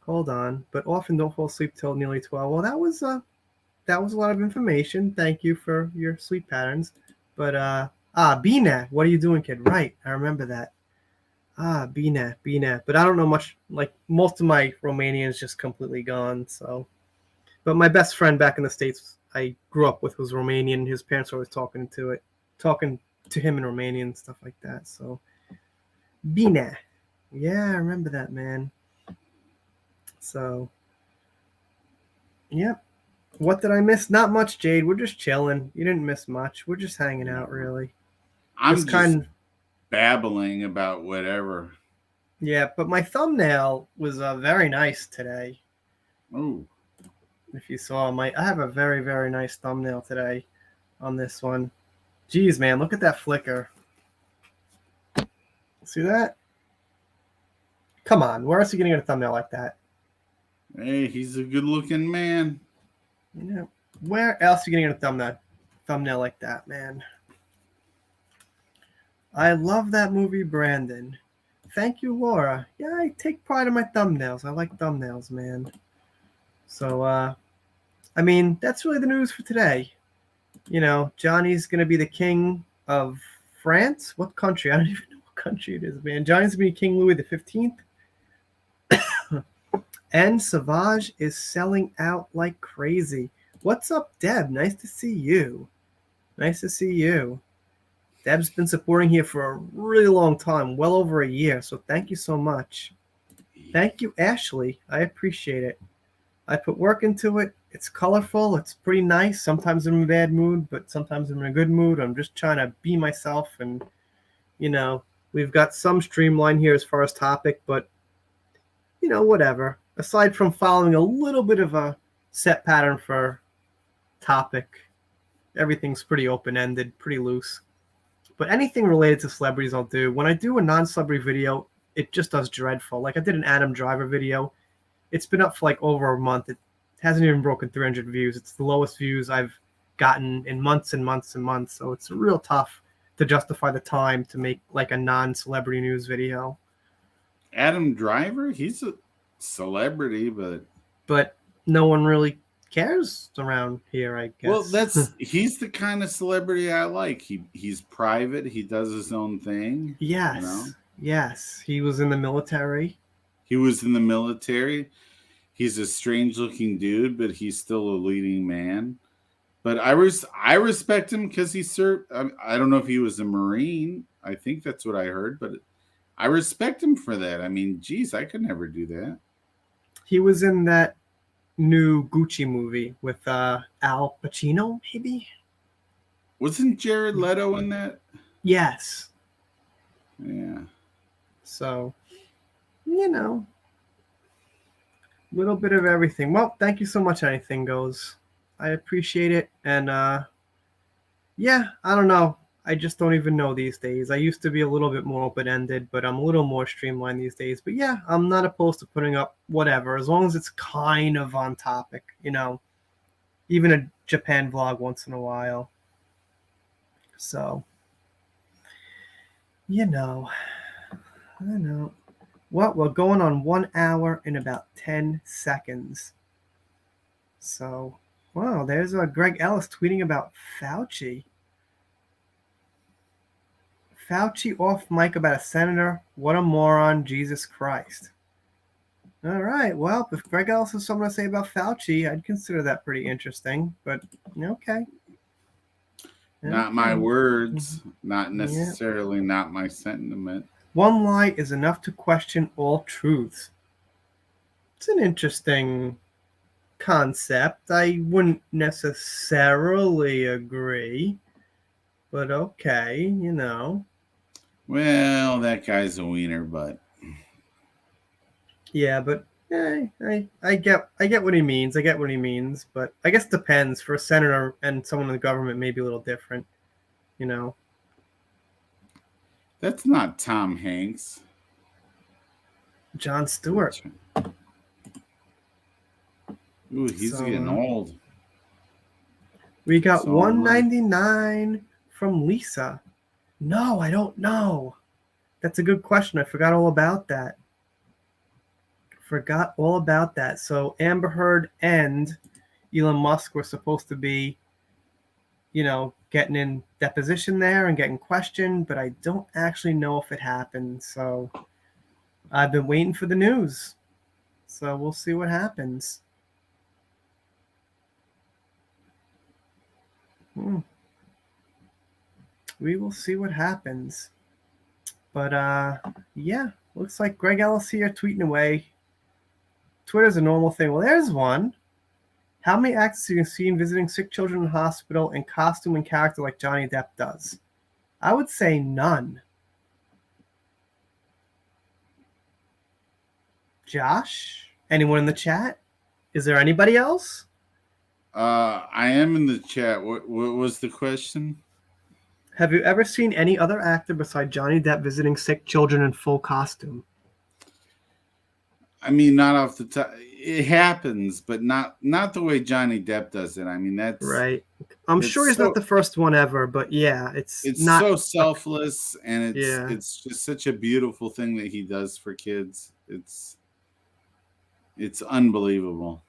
don't fall asleep till nearly 12. Well, that was a lot of information. Thank you for your sleep patterns. But Bine, what are you doing, kid? Right, I remember that. Bine. But I don't know much. Like, most of my Romanian is just completely gone. So, but my best friend back in the States I grew up with was Romanian. His parents were always talking to him in Romanian and stuff like that. So, Bine. Yeah, I remember that, man. So, yep. What did I miss? Not much, Jade. We're just chilling. You didn't miss much. We're just hanging out, really. I'm just babbling about whatever. Yeah, but my thumbnail was very nice today. Oh. If you saw I have a very, very nice thumbnail today on this one. Jeez, man, look at that flicker. See that? Come on, where else are you going to get a thumbnail like that? Hey, he's a good-looking man. Yeah. Where else are you going to get a thumbnail like that, man? I love that movie, Brandon. Thank you, Laura. Yeah, I take pride in my thumbnails. I like thumbnails, man. So, I mean, that's really the news for today. Johnny's going to be the king of France. What country? I don't even know what country it is, man. Johnny's going to be King Louis the 15th. And Sauvage is selling out like crazy. What's up, Deb? Nice to see you. Nice to see you. Deb's been supporting here for a really long time, well over a year, so thank you so much. Thank you, Ashley. I appreciate it. I put work into it. It's colorful. It's pretty nice. Sometimes I'm in a bad mood, but sometimes I'm in a good mood. I'm just trying to be myself, and, we've got some streamline here as far as topic, but, whatever. Aside from following a little bit of a set pattern for topic, everything's pretty open-ended, pretty loose. But anything related to celebrities I'll do. When I do a non-celebrity video, it just does dreadful. Like, I did an Adam Driver video. It's been up for like over a month. It hasn't even broken 300 views. It's the lowest views I've gotten in months and months and months. So it's real tough to justify the time to make like a non-celebrity news video. Adam Driver? He's a celebrity, but no one really cares around here, I guess. Well, he's the kind of celebrity I like. He's private. He does his own thing. Yes. Yes. He was in the military. He's a strange-looking dude, but he's still a leading man. But I respect him because he served. I don't know if he was a Marine. I think that's what I heard, but I respect him for that. I mean, geez, I could never do that. He was in that new Gucci movie with Al Pacino, maybe? Wasn't Jared Leto in that? Yes. Yeah. So, little bit of everything. Well, thank you so much, Anything Goes. I appreciate it. And, yeah, I don't know. I just don't even know these days. I used to be a little bit more open-ended, but I'm a little more streamlined these days. But yeah, I'm not opposed to putting up whatever, as long as it's kind of on topic, even a Japan vlog once in a while. So, I know. Well, we're going on 1 hour in about 10 seconds. So, Wow, there's Greg Ellis tweeting about Fauci. Fauci off mic about a senator. What a moron, Jesus Christ. All right, well, if Greg Ellis has something to say about Fauci, I'd consider that pretty interesting, but okay. Not my words, not Yeah. necessarily not my sentiment. One lie is enough to question all truths. It's an interesting concept. I wouldn't necessarily agree, but okay, you know. Well, that guy's a wiener, but Yeah, but I get what he means. I get what he means, but I guess it depends. For a senator and someone in the government, may be a little different, you know. that's not Tom Hanks. Jon Stewart. Ooh, he's getting old. We got $1.99 from Lisa. No, I don't know. That's a good question. I forgot all about that. So Amber Heard and Elon Musk were supposed to be, you know, getting in deposition there and getting questioned, but I don't actually know if it happened. So I've been waiting for the news. So we'll see what happens. We will see what happens. But yeah, looks like Greg Ellis here tweeting away. Twitter's a normal thing. Well, there's one. How many actors have you seen visiting sick children in hospital in costume and character like Johnny Depp does? I would say none. Josh? Anyone in the chat? Is there anybody else? I am in the chat. What was the question? Have you ever seen any other actor beside Johnny Depp visiting sick children in full costume? I mean, not off the top. It happens, but not the way Johnny Depp does it. I mean, that's right. I'm sure he's not the first one ever, but yeah, it's not so selfless, and it's just such a beautiful thing that he does for kids. It's unbelievable.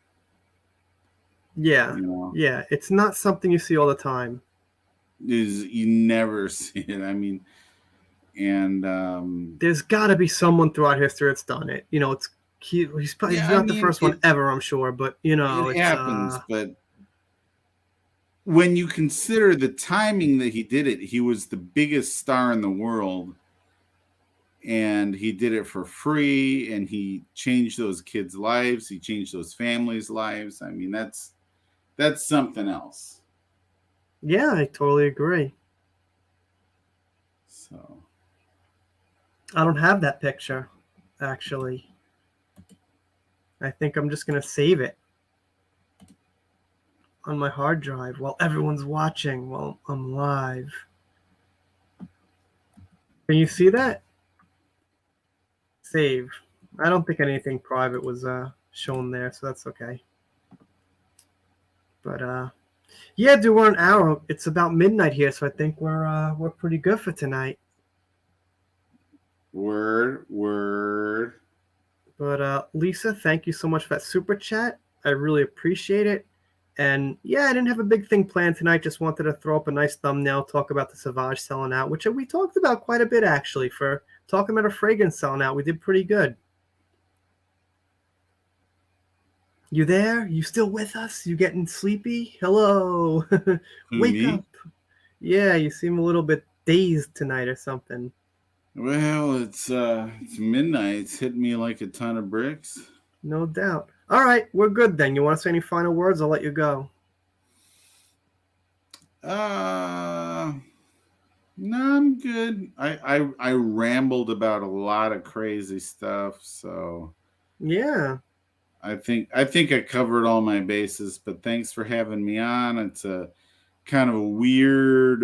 Yeah, you know? Yeah, it's not something you see all the time. You never see it. I mean, and there's got to be someone throughout history that's done it. You know, he's not the first one ever, I'm sure, but you know, it happens. But when you consider the timing that he did it, he was the biggest star in the world, and he did it for free, and he changed those kids' lives. He changed those families' lives. I mean, that's something else. Yeah, I totally agree. So I don't have that picture, actually. I think I'm just going to save it on my hard drive while everyone's watching, while I'm live. Can you see that? Save. I don't think anything private was shown there, so that's okay. But yeah, dude, we're an hour. It's about midnight here, so I think we're pretty good for tonight. Word. But Lisa, thank you so much for that super chat. I really appreciate it. And yeah, I didn't have a big thing planned tonight. Just wanted to throw up a nice thumbnail, talk about the Sauvage selling out, which we talked about quite a bit actually. For talking about a fragrance selling out, we did pretty good. You there? You still with us? You getting sleepy? Hello. Wake up. Yeah, you seem a little bit dazed tonight or something. Well, it's midnight. It's hit me like a ton of bricks. No doubt. All right, we're good then. You want to say any final words? I'll let you go. No, I'm good. I rambled about a lot of crazy stuff, so yeah. I think I covered all my bases, but thanks for having me on. It's a kind of a weird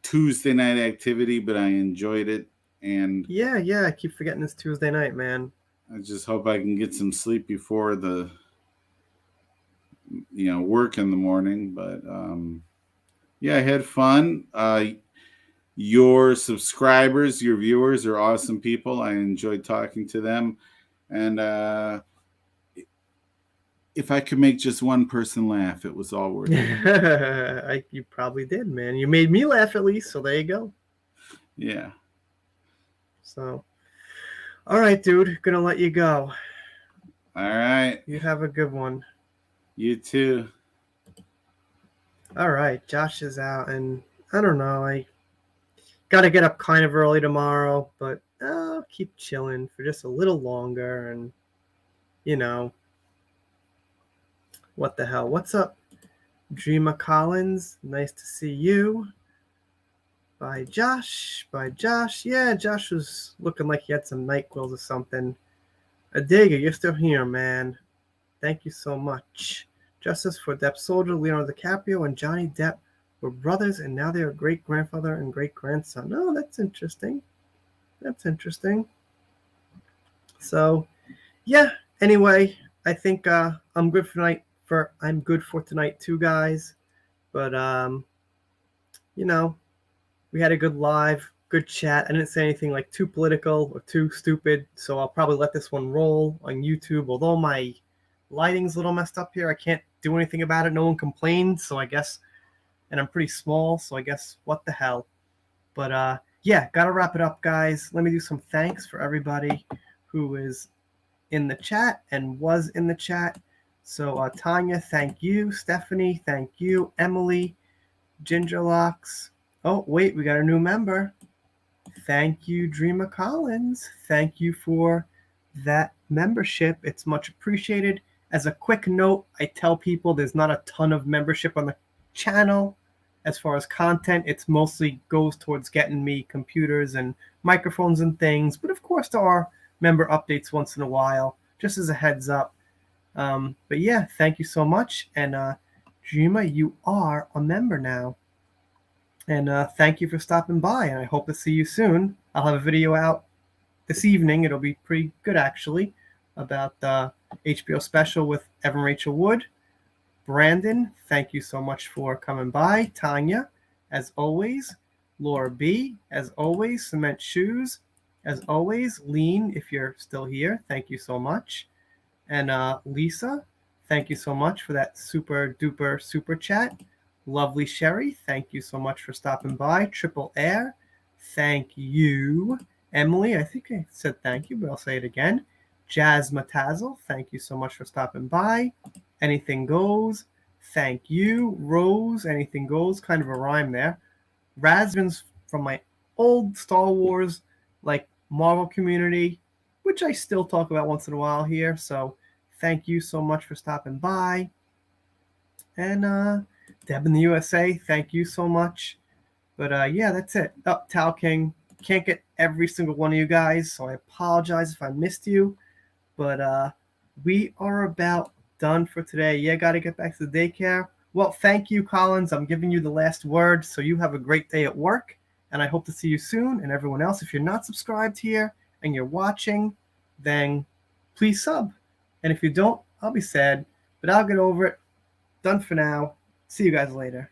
Tuesday night activity, but I enjoyed it. And yeah, I keep forgetting it's Tuesday night, man. I just hope I can get some sleep before the work in the morning. But yeah, I had fun. Your subscribers, your viewers are awesome people. I enjoyed talking to them. And if I could make just one person laugh, it was all worth it. You probably did, man. You made me laugh at least, so there you go. Yeah. So, all right, dude. Gonna let you go. All right. You have a good one. You too. All right, Josh is out, and I don't know. I got to get up kind of early tomorrow, but I'll keep chilling for just a little longer. And, you know, what the hell? What's up, Dreamer Collins? Nice to see you. Bye, Josh. Bye, Josh. Yeah, Josh was looking like he had some NyQuil or something. Adega, you're still here, man. Thank you so much. Justice for Depp Soldier, Leonardo DiCaprio, and Johnny Depp were brothers, and now they are great-grandfather and great-grandson. Oh, that's interesting. That's interesting. So, yeah. Anyway, I think I'm good for tonight. I'm good for tonight too, guys. But you know, we had a good live, good chat. I didn't say anything like too political or too stupid, so I'll probably let this one roll on YouTube. Although my lighting's a little messed up here, I can't do anything about it. No one complained, so I guess, and I'm pretty small, so I guess what the hell. But yeah, gotta wrap it up, guys. Let me do some thanks for everybody who is in the chat and was in the chat. So Tanya, thank you. Stephanie, thank you. Emily, Gingerlocks. Oh, wait, we got a new member. Thank you, Dreamer Collins. Thank you for that membership. It's much appreciated. As a quick note, I tell people there's not a ton of membership on the channel. As far as content, it's mostly goes towards getting me computers and microphones and things. But of course, there are member updates once in a while, just as a heads up. But yeah, thank you so much. And Dreamer, you are a member now. And thank you for stopping by. And I hope to see you soon. I'll have a video out this evening. It'll be pretty good, actually, about the HBO special with Evan Rachel Wood. Brandon, thank you so much for coming by. Tanya, as always. Laura B, as always. Cement Shoes, as always. Lean, if you're still here, thank you so much. And Lisa, thank you so much for that super duper super chat. Lovely Sherry, thank you so much for stopping by. Triple Air, thank you. Emily, I think I said thank you, but I'll say it again. Jazz Matazel, thank you so much for stopping by. Anything Goes, thank you. Rose, Anything Goes, kind of a rhyme there. Razvin's from my old Star Wars, like Marvel community, which I still talk about once in a while here. So thank you so much for stopping by. And Deb in the USA, thank you so much. But yeah, that's it. Oh, Tal King, can't get every single one of you guys, so I apologize if I missed you. But we are about done for today. Yeah, got to get back to the daycare. Well, thank you, Collins. I'm giving you the last word, so you have a great day at work, and I hope to see you soon. And everyone else, if you're not subscribed here and you're watching, then please sub. And if you don't, I'll be sad, but I'll get over it. Done for now. See you guys later.